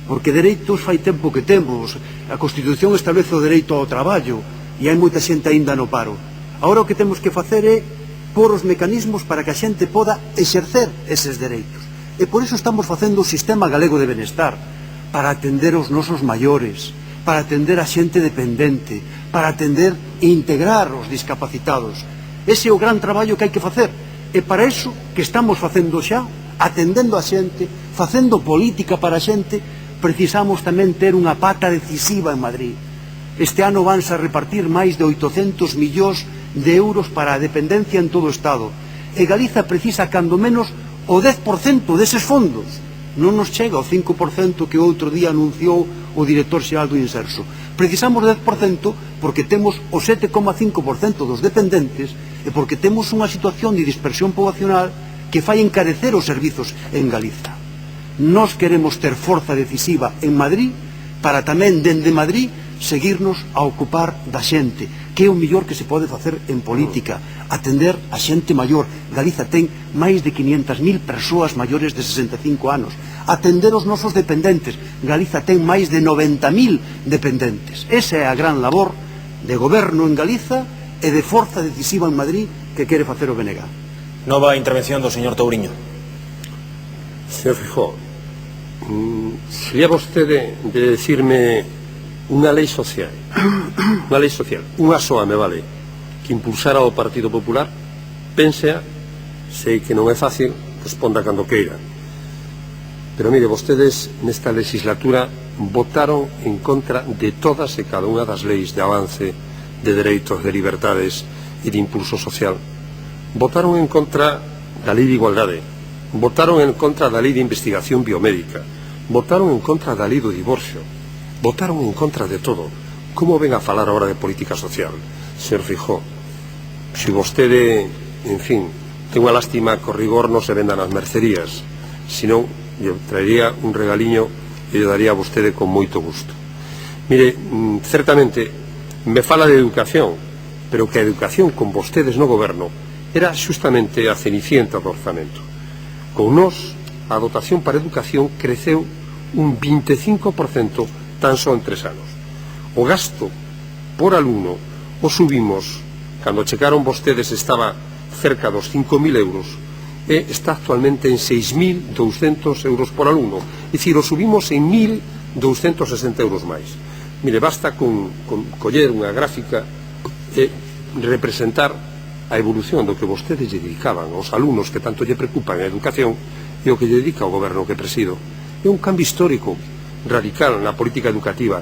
porque dereitos fai tempo que temos. A Constitución establece o dereito ao traballo e hai moita xente aínda no paro. Agora o que temos que facer é pôr os mecanismos para que a xente poda exercer eses dereitos, e por iso estamos facendo o Sistema Galego de Benestar, para atender os nosos maiores, para atender a xente dependente, para atender e integrar os discapacitados. Ese é o gran traballo que hai que facer. E para iso que estamos facendo xa, atendendo a xente, facendo política para a xente, precisamos tamén ter unha pata decisiva en Madrid. Este ano vanse a repartir máis de 800 millóns de euros para a dependencia en todo o Estado. E Galiza precisa cando menos o 10% deses fondos. Non nos chega o 5% que outro día anunciou o director xeral do Inserso. Precisamos 10% porque temos o 7,5% dos dependentes e porque temos unha situación de dispersión poboacional que fai encarecer os servizos en Galiza. Nós queremos ter forza decisiva en Madrid para tamén, dende Madrid, seguirnos a ocupar da xente, que é o mellor que se pode facer en política, atender a xente maior. Galiza ten máis de 500.000 persoas maiores de 65 anos. Atender os nosos dependentes. Galiza ten máis de 90.000 dependentes. Esa é a gran labor de goberno en Galiza e de forza decisiva en Madrid que quere facer o BNG.
Nova intervención do señor Touriño.
Señor Feijóo, sería vostede de decirme unha lei social, unha soa me vale, que impulsara o Partido Popular? Pénsea, sei que non é fácil, responda cando queira. Pero mire, vostedes nesta legislatura votaron en contra de todas e cada unha das leis de avance de dereitos, de libertades e de impulso social. Votaron en contra da lei de igualdade, votaron en contra da lei de investigación biomédica, votaron en contra da lei do divorcio, votaron en contra de todo. Como ven a falar agora de política social, señor Feijóo? Se vostede, en fin, ten unha lástima que o rigor non se venda nas mercerías, senón lle traería un regaliño e lle daría a vostede con moito gusto. Mire, certamente me fala de educación, pero que a educación con vostedes no goberno era justamente a cenicienta do orzamento. Con nós, a dotación para educación creceu un 25% tan só en 3 anos. O gasto por alumno o subimos cando chegaron vostedes estaba cerca dos 5.000 euros e está actualmente en 6.200 euros por alumno, é dicir, o subimos en 1.260 euros máis. Mire, basta con coller unha gráfica e representar a evolución do que vostedes lle dedicaban aos alumnos que tanto lle preocupan a educación e o que lle dedica o goberno que presido. É un cambio histórico radical na política educativa.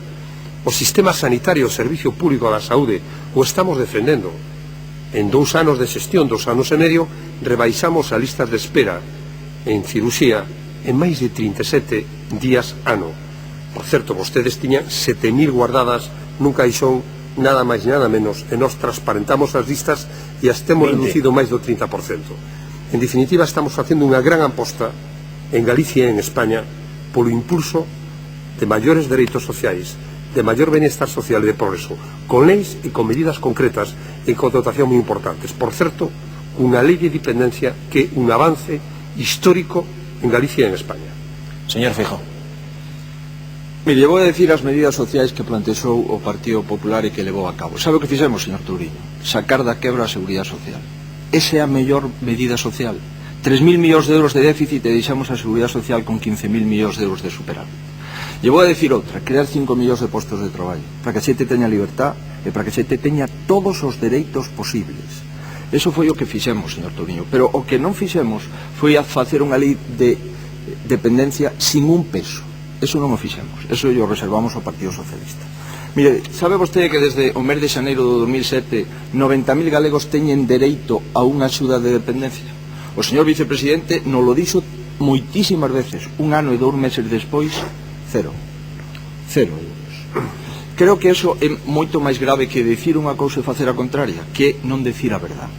O sistema sanitario, o servicio público da saúde, o estamos defendendo. En 2 anos de xestión, 2 anos e medio, rebaixamos a listas de espera en cirurxía en máis de 37 días ano. Por certo, vostedes tiñan 7.000 guardadas nun caixón, nada máis nada menos, e nós transparentamos as listas e as temos reducido máis do 30%. En definitiva, estamos facendo unha gran aposta en Galicia e en España polo impulso de maiores dereitos sociais, de maior benestar social e de progreso, con leis e con medidas concretas e con dotación moi importantes. Por certo, unha lei de dependencia que é un avance histórico en Galicia e en España.
Señor Feijóo.
Mire, vou a decir as medidas sociais que plantexou o Partido Popular e que levou a cabo. Sabe o que fixemos, señor Touriño? Sacar da quebra a Seguridade Social. Esa é a mellor medida social. 3.000 millóns de euros de déficit e deixamos a Seguridade Social con 15.000 millóns de euros de superávit. E vou a decir outra, crear 5 millóns de postos de traballo, para que a xente teña libertad e para que a xente teña todos os dereitos posibles. Eso foi o que fixemos, señor Touriño, pero o que non fixemos foi a facer unha lei de dependencia sin un peso. Eso non o fixemos, eso o reservamos ao Partido Socialista. Mire, sabe vostede que desde o mes de xaneiro do 2007 90.000 galegos teñen dereito a unha axuda de dependencia? O señor vicepresidente nos lo dixo moitísimas veces, 1 ano e 2 meses despois, cero euros. Creo que eso é moito máis grave que decir unha cousa e facer a contraria, que non decir a verdade.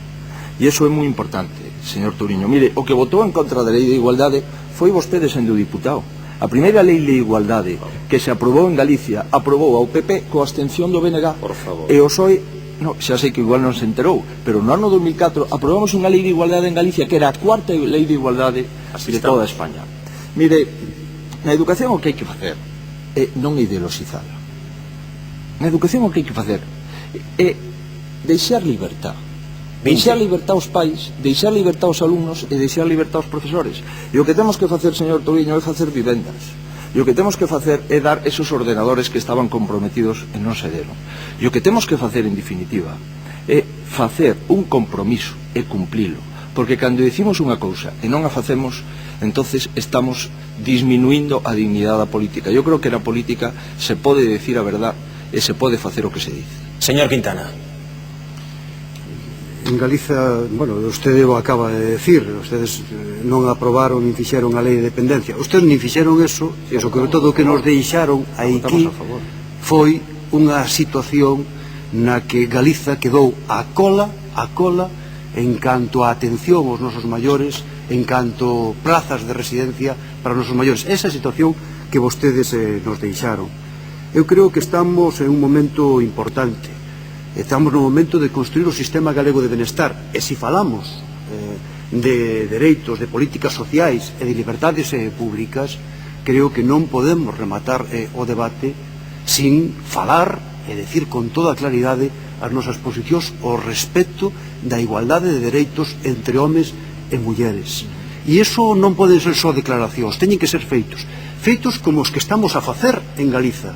E iso é moi importante, señor Touriño. Mire, o que votou en contra da lei de igualdade foi vostede sendo diputado. A primeira lei de igualdade que se aprobou en Galicia aprobou ao PP coa abstención do BNG.
Por favor.
E o PSOE, no, xa sei que igual non se enterou, pero no ano 2004 aprobamos unha lei de igualdade en Galicia que era a 4ª lei de igualdade de toda España. Mire, na educación o que hai que facer é non ideologizar. Na educación o que hai que facer é deixar libertad. Deixar libertad aos pais, deixar libertad aos alumnos e deixar libertad aos profesores. E o que temos que facer, señor Touriño, é facer vivendas. E o que temos que facer é dar esos ordenadores que estaban comprometidos e non se deron. E o que temos que facer, en definitiva, é facer un compromiso e cumplilo. Porque cando decimos unha cousa e non a facemos, entonces estamos disminuindo a dignidade da política. Eu creo que na política se pode decir a verdad e se pode facer o que se dice.
Señor Quintana.
En Galiza, bueno, usted o acaba de decir, ustedes non aprobaron nin fixeron a lei de dependencia. Ustedes nin fixeron eso, e sobre todo o que nos deixaron aí foi unha situación na que Galiza quedou a cola en canto a atención aos nosos maiores, en canto plazas de residencia para os nosos maiores. Esa situación que vostedes nos deixaron. Eu creo que estamos en un momento importante. Estamos no momento de construir o sistema galego de benestar. E se falamos de dereitos, de políticas sociais e de libertades públicas, creo que non podemos rematar o debate sin falar e decir con toda claridade as nosas posicións ao respecto da igualdade de dereitos entre homes e mulleres. E iso non poden ser só declaracións, teñen que ser feitos. Feitos como os que estamos a facer en Galiza.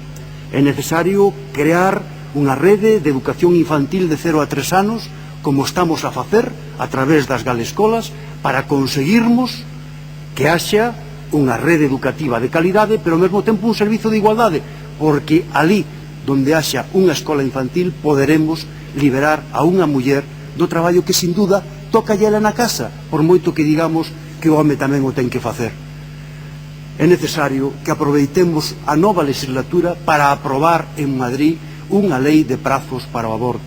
É necesario crear unha rede de educación infantil de 0 a 3 anos, como estamos a facer a través das galescolas, para conseguirmos que haxa unha rede educativa de calidade, pero ao mesmo tempo un servizo de igualdade, porque ali donde haxa unha escola infantil poderemos liberar a unha muller do traballo que sin duda toca ela na casa, por moito que digamos que o home tamén o ten que facer. É necesario que aproveitemos a nova legislatura para aprobar en Madrid unha lei de prazos para o aborto,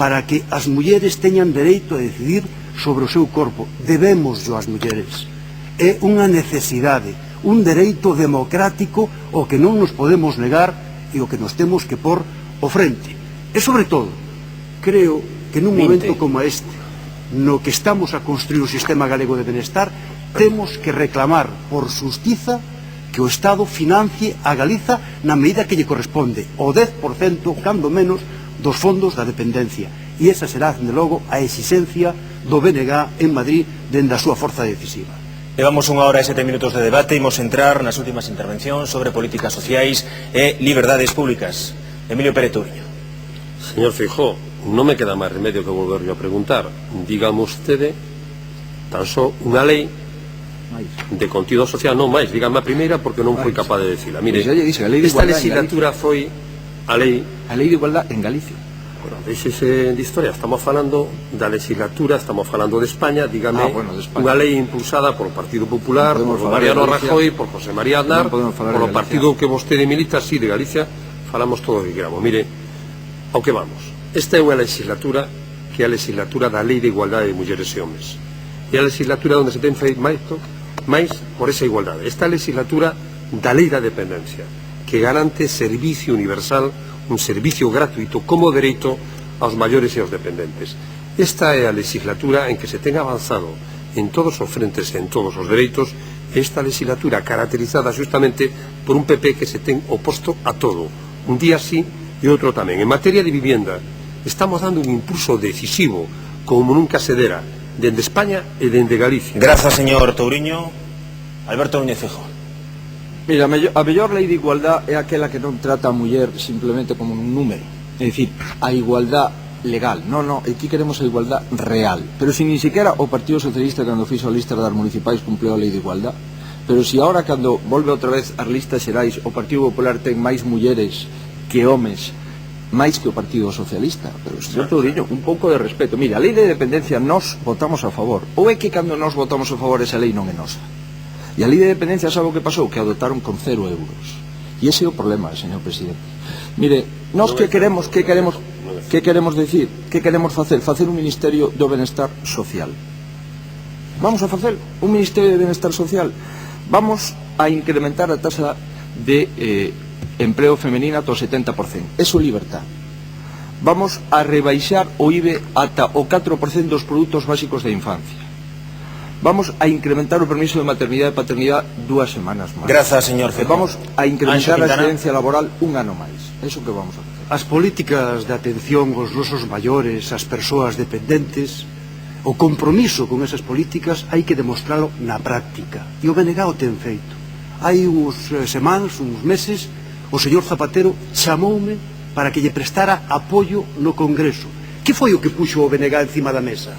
para que as mulleres teñan dereito a decidir sobre o seu corpo. Debémoslo ás mulleres. É unha necesidade, un dereito democrático o que non nos podemos negar e o que nos temos que pôr ao frente. E, sobre todo, creo que nun momento como este, no que estamos a construir o sistema galego de benestar, temos que reclamar por xustiza que o Estado financie a Galiza na medida que lle corresponde, o 10%, cando menos, dos fondos da dependencia. e esa será, de logo, a exigencia do BNG en Madrid dende a súa forza decisiva.
Levamos 1 hora e 7 minutos de debate e imos entrar nas últimas intervencións sobre políticas sociais e liberdades públicas. Emilio Pérez Touriño.
Señor Feijóo, non me queda máis remedio que volverlo a preguntar. Dígame vostede tan só unha lei de contido social, non máis, dígame a primeira porque non foi capaz de decirla. Mire, esta legislatura foi a lei
de igualdad en Galicia.
Bueno, deixese de historia, estamos falando da legislatura, estamos falando de España, dígame, unha lei impulsada por o Partido Popular, por Mariano Rajoy, por José María Aznar, por o partido que vostede milita, sí, de Galicia, falamos todo o que queramos. Mire, ao que vamos, esta é unha legislatura que é a legislatura da Lei de Igualdade de Mulleres e Homes. É a legislatura onde se ten feito máis por esa igualdade. Esta legislatura da Lei da Dependencia, que garante servicio universal, un servicio gratuito como dereito aos maiores e aos dependentes. Esta é a legislatura en que se ten avanzado en todos os frentes e en todos os dereitos, esta legislatura caracterizada justamente por un PP que se ten oposto a todo, un día sí e outro tamén. En materia de vivienda, estamos dando un impulso decisivo como nunca se dera, dende España e dende Galicia.
Grazas, señor Touriño. Alberto Núñez Feijóo.
Mira, a mellor lei de igualdad é aquela que non trata a muller simplemente como un número. É dicir, a igualdad legal. Non, aquí queremos a igualdad real. Pero si ni siquiera o Partido Socialista, cando fixo a lista das municipais, cumpleu a lei de igualdad. Pero si ahora, cando volve outra vez as listas xerais, o Partido Popular ten máis mulleres que homes, máis que o Partido Socialista. Pero, señor Touriño, un pouco de respeto. Mira, a lei de dependencia nós votamos a favor. Ou é que cando nós votamos a favor esa lei non é nosa? E a lei de dependencia, sabe o que pasou? Que adotaron con 0 euros. E ese é o problema, señor presidente. Mire, nós que queremos decir, que queremos facer? Facer un Ministerio do Benestar Social. Vamos a facer un Ministerio de Benestar Social. Vamos a incrementar a tasa de emprego femenina ata o 70%. Eso é libertad. Vamos a rebaixar o IBE ata o 4% dos produtos básicos da infancia. Vamos a incrementar o permiso de maternidade e paternidade 2 semanas máis.
Grazas, señor Feijóo.
Vamos a incrementar a excedencia laboral 1 ano máis. Eso que vamos a facer.
As políticas de atención aos nosos maiores, as persoas dependentes, o compromiso con esas políticas hai que demostralo na práctica. E o BNG o ten feito. Hai uns semanas, uns meses, o señor Zapatero chamoume para que lle prestara apoio no Congreso. Que foi o que puxo o BNG encima da mesa?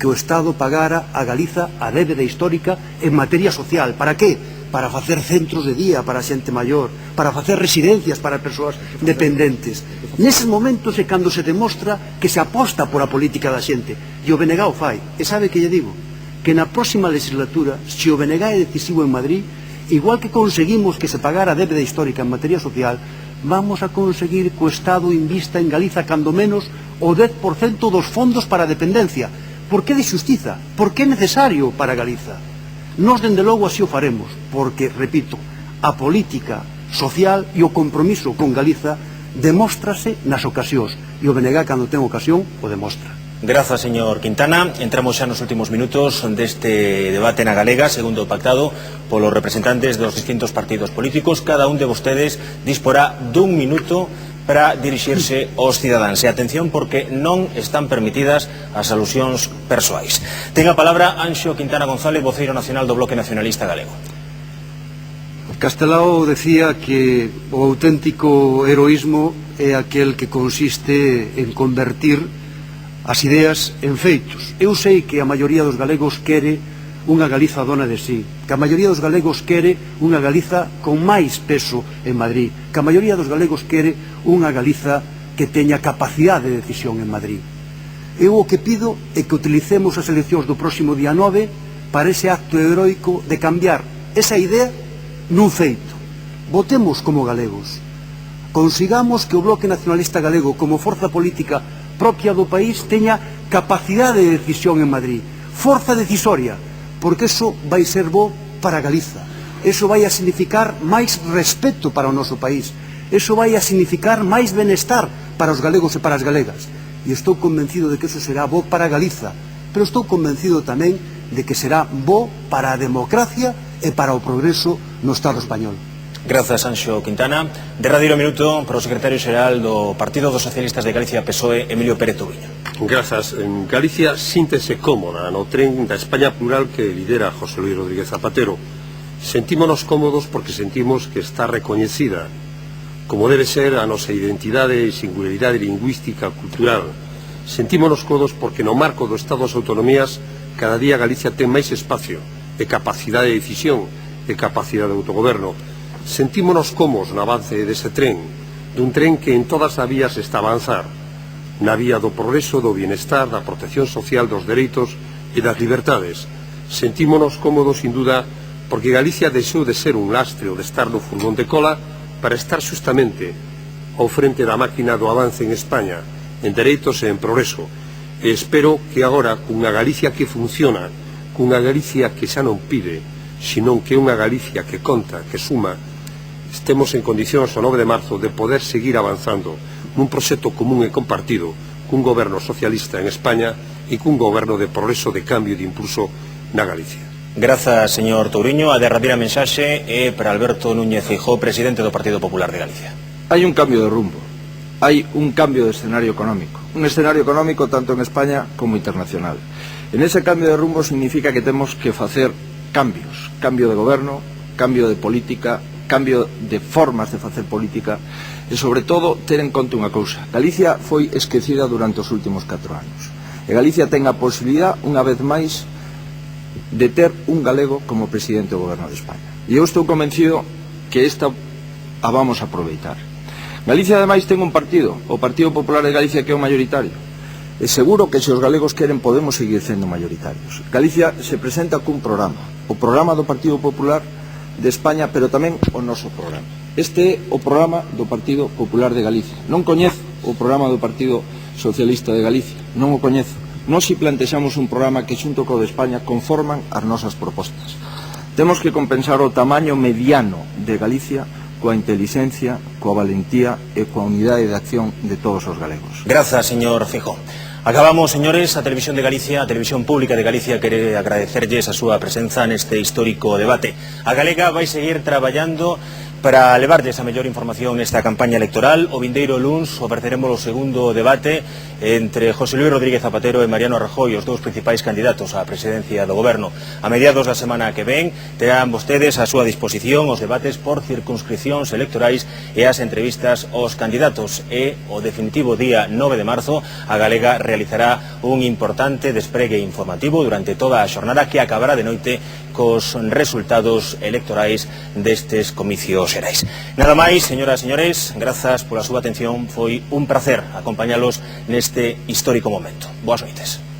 Que o Estado pagara a Galiza a débeda histórica en materia social. Para qué? Para facer centros de día para a xente maior, para facer residencias para persoas dependentes. Neses momentos é cando se demostra que se aposta por a política da xente. E o BNG o fai. E sabe que lle digo? Que na próxima legislatura, se o BNG é decisivo en Madrid, igual que conseguimos que se pagara a débeda histórica en materia social, vamos a conseguir que o Estado invista en Galiza cando menos o 10% dos fondos para a dependencia. Por que de xustiza? Por que é necesario para Galiza? Nós, dende logo, así o faremos, porque, repito, a política social e o compromiso con Galiza demóstrase nas ocasións, e o BNG, cando ten ocasión, o demostra.
Grazas, señor Quintana. Entramos xa nos últimos minutos deste debate na Galega, segundo pactado polos representantes dos distintos partidos políticos. Cada un de vostedes disporá dun minuto para dirixirse aos cidadáns. E atención, porque non están permitidas as alusións persoais. Ten a palabra Anxo Quintana González, voceiro nacional do Bloque Nacionalista Galego.
Castelao decía que o auténtico heroísmo é aquel que consiste en convertir as ideas en feitos. Eu sei que a maioría dos galegos quere unha Galiza dona de sí, que a maioría dos galegos quere unha Galiza con máis peso en Madrid, que a maioría dos galegos quere unha Galiza que teña capacidade de decisión en Madrid. Eu o que pido é que utilicemos as eleccións do próximo día 9 para ese acto heroico de cambiar esa idea nun feito. Votemos como galegos. Consigamos que o Bloque Nacionalista Galego, como forza política propia do país, teña capacidade de decisión en Madrid, forza decisoria, porque eso vai ser bo para Galiza. Eso vai a significar máis respeto para o noso país. Eso vai a significar máis benestar para os galegos e para as galegas. E estou convencido de que eso será bo para Galiza, pero estou convencido tamén de que será bo para a democracia e para o progreso no Estado español.
Grazas, Anxo Quintana. Derradeiro minuto para o secretario xeral do Partido dos Socialistas de Galicia PSOE, Emilio Pérez Touriño.
Grazas. En Galicia síntese cómoda no tren da España plural que lidera José Luis Rodríguez Zapatero. Sentímonos cómodos porque sentimos que está recoñecida como debe ser a nosa identidade e singularidade lingüística cultural. Sentímonos cómodos porque no marco do Estado das Autonomías cada día Galicia ten máis espacio e capacidade de decisión e capacidade de autogoberno. Sentímonos cómodos no avance dese tren, dun tren que en todas as vías está a avanzar, na vía do progreso, do bienestar, da protección social dos dereitos e das libertades. Sentímonos cómodos, sin duda, porque Galicia deixou de ser un lastre ou de estar no furgón de cola para estar justamente ao frente da máquina do avance en España, en dereitos e en progreso. E espero que agora, cunha Galicia que funciona, cunha Galicia que xa non pide, senón que é unha Galicia que conta, que suma, estemos en condicións o 9 de marzo de poder seguir avanzando nun proxecto común e compartido cun goberno socialista en España e cun goberno de progreso, de cambio e de impulso na Galicia.
Grazas, señor Touriño. A derradeira mensaxe é para Alberto Núñez Feijóo, presidente do Partido Popular de Galicia.
Hai un cambio de rumbo, hai un cambio de escenario económico, un escenario económico tanto en España como internacional. En ese cambio de rumbo significa que temos que facer cambios, cambio de goberno, cambio de política, cambio de formas de facer política e, sobre todo, ter en conta unha cousa. Galicia foi esquecida durante os últimos 4 anos. E Galicia ten a posibilidad, unha vez máis, de ter un galego como presidente do goberno de España. E eu estou convencido que esta a vamos a aproveitar. Galicia, ademais, ten un partido, o Partido Popular de Galicia, que é o mayoritario. E seguro que se os galegos queren podemos seguir sendo mayoritarios. Galicia se presenta cun programa, o programa do Partido Popular de España, pero tamén o noso programa. Este é o programa do Partido Popular de Galicia. Non coñezo o programa do Partido Socialista de Galicia, non o coñezo. Nós si plantexamos un programa que xunto co de España conforman as nosas propostas. Temos que compensar o tamaño mediano de Galicia coa inteligencia, coa valentía e coa unidade de acción de todos os galegos.
Grazas, señor Feijóo. Acabamos, señores. A Televisión de Galicia, a Televisión Pública de Galicia, quere agradecerlles a súa presenza neste histórico debate. A Galega vai seguir traballando para levarlles a mellor información nesta campaña electoral. O vindeiro luns ofreceremos o segundo debate entre José Luis Rodríguez Zapatero e Mariano Rajoy, os dous principais candidatos á presidencia do goberno. A mediados da semana que ven terán vostedes a súa disposición os debates por circunscripcións electorais e as entrevistas aos candidatos. E o definitivo día 9 de marzo a Galega realizará un importante despregue informativo durante toda a xornada que acabará de noite cos resultados electorais destes comicios xerais. Nada máis, señoras e señores, grazas pola súa atención. Foi un placer acompañalos neste histórico momento. Boas noites.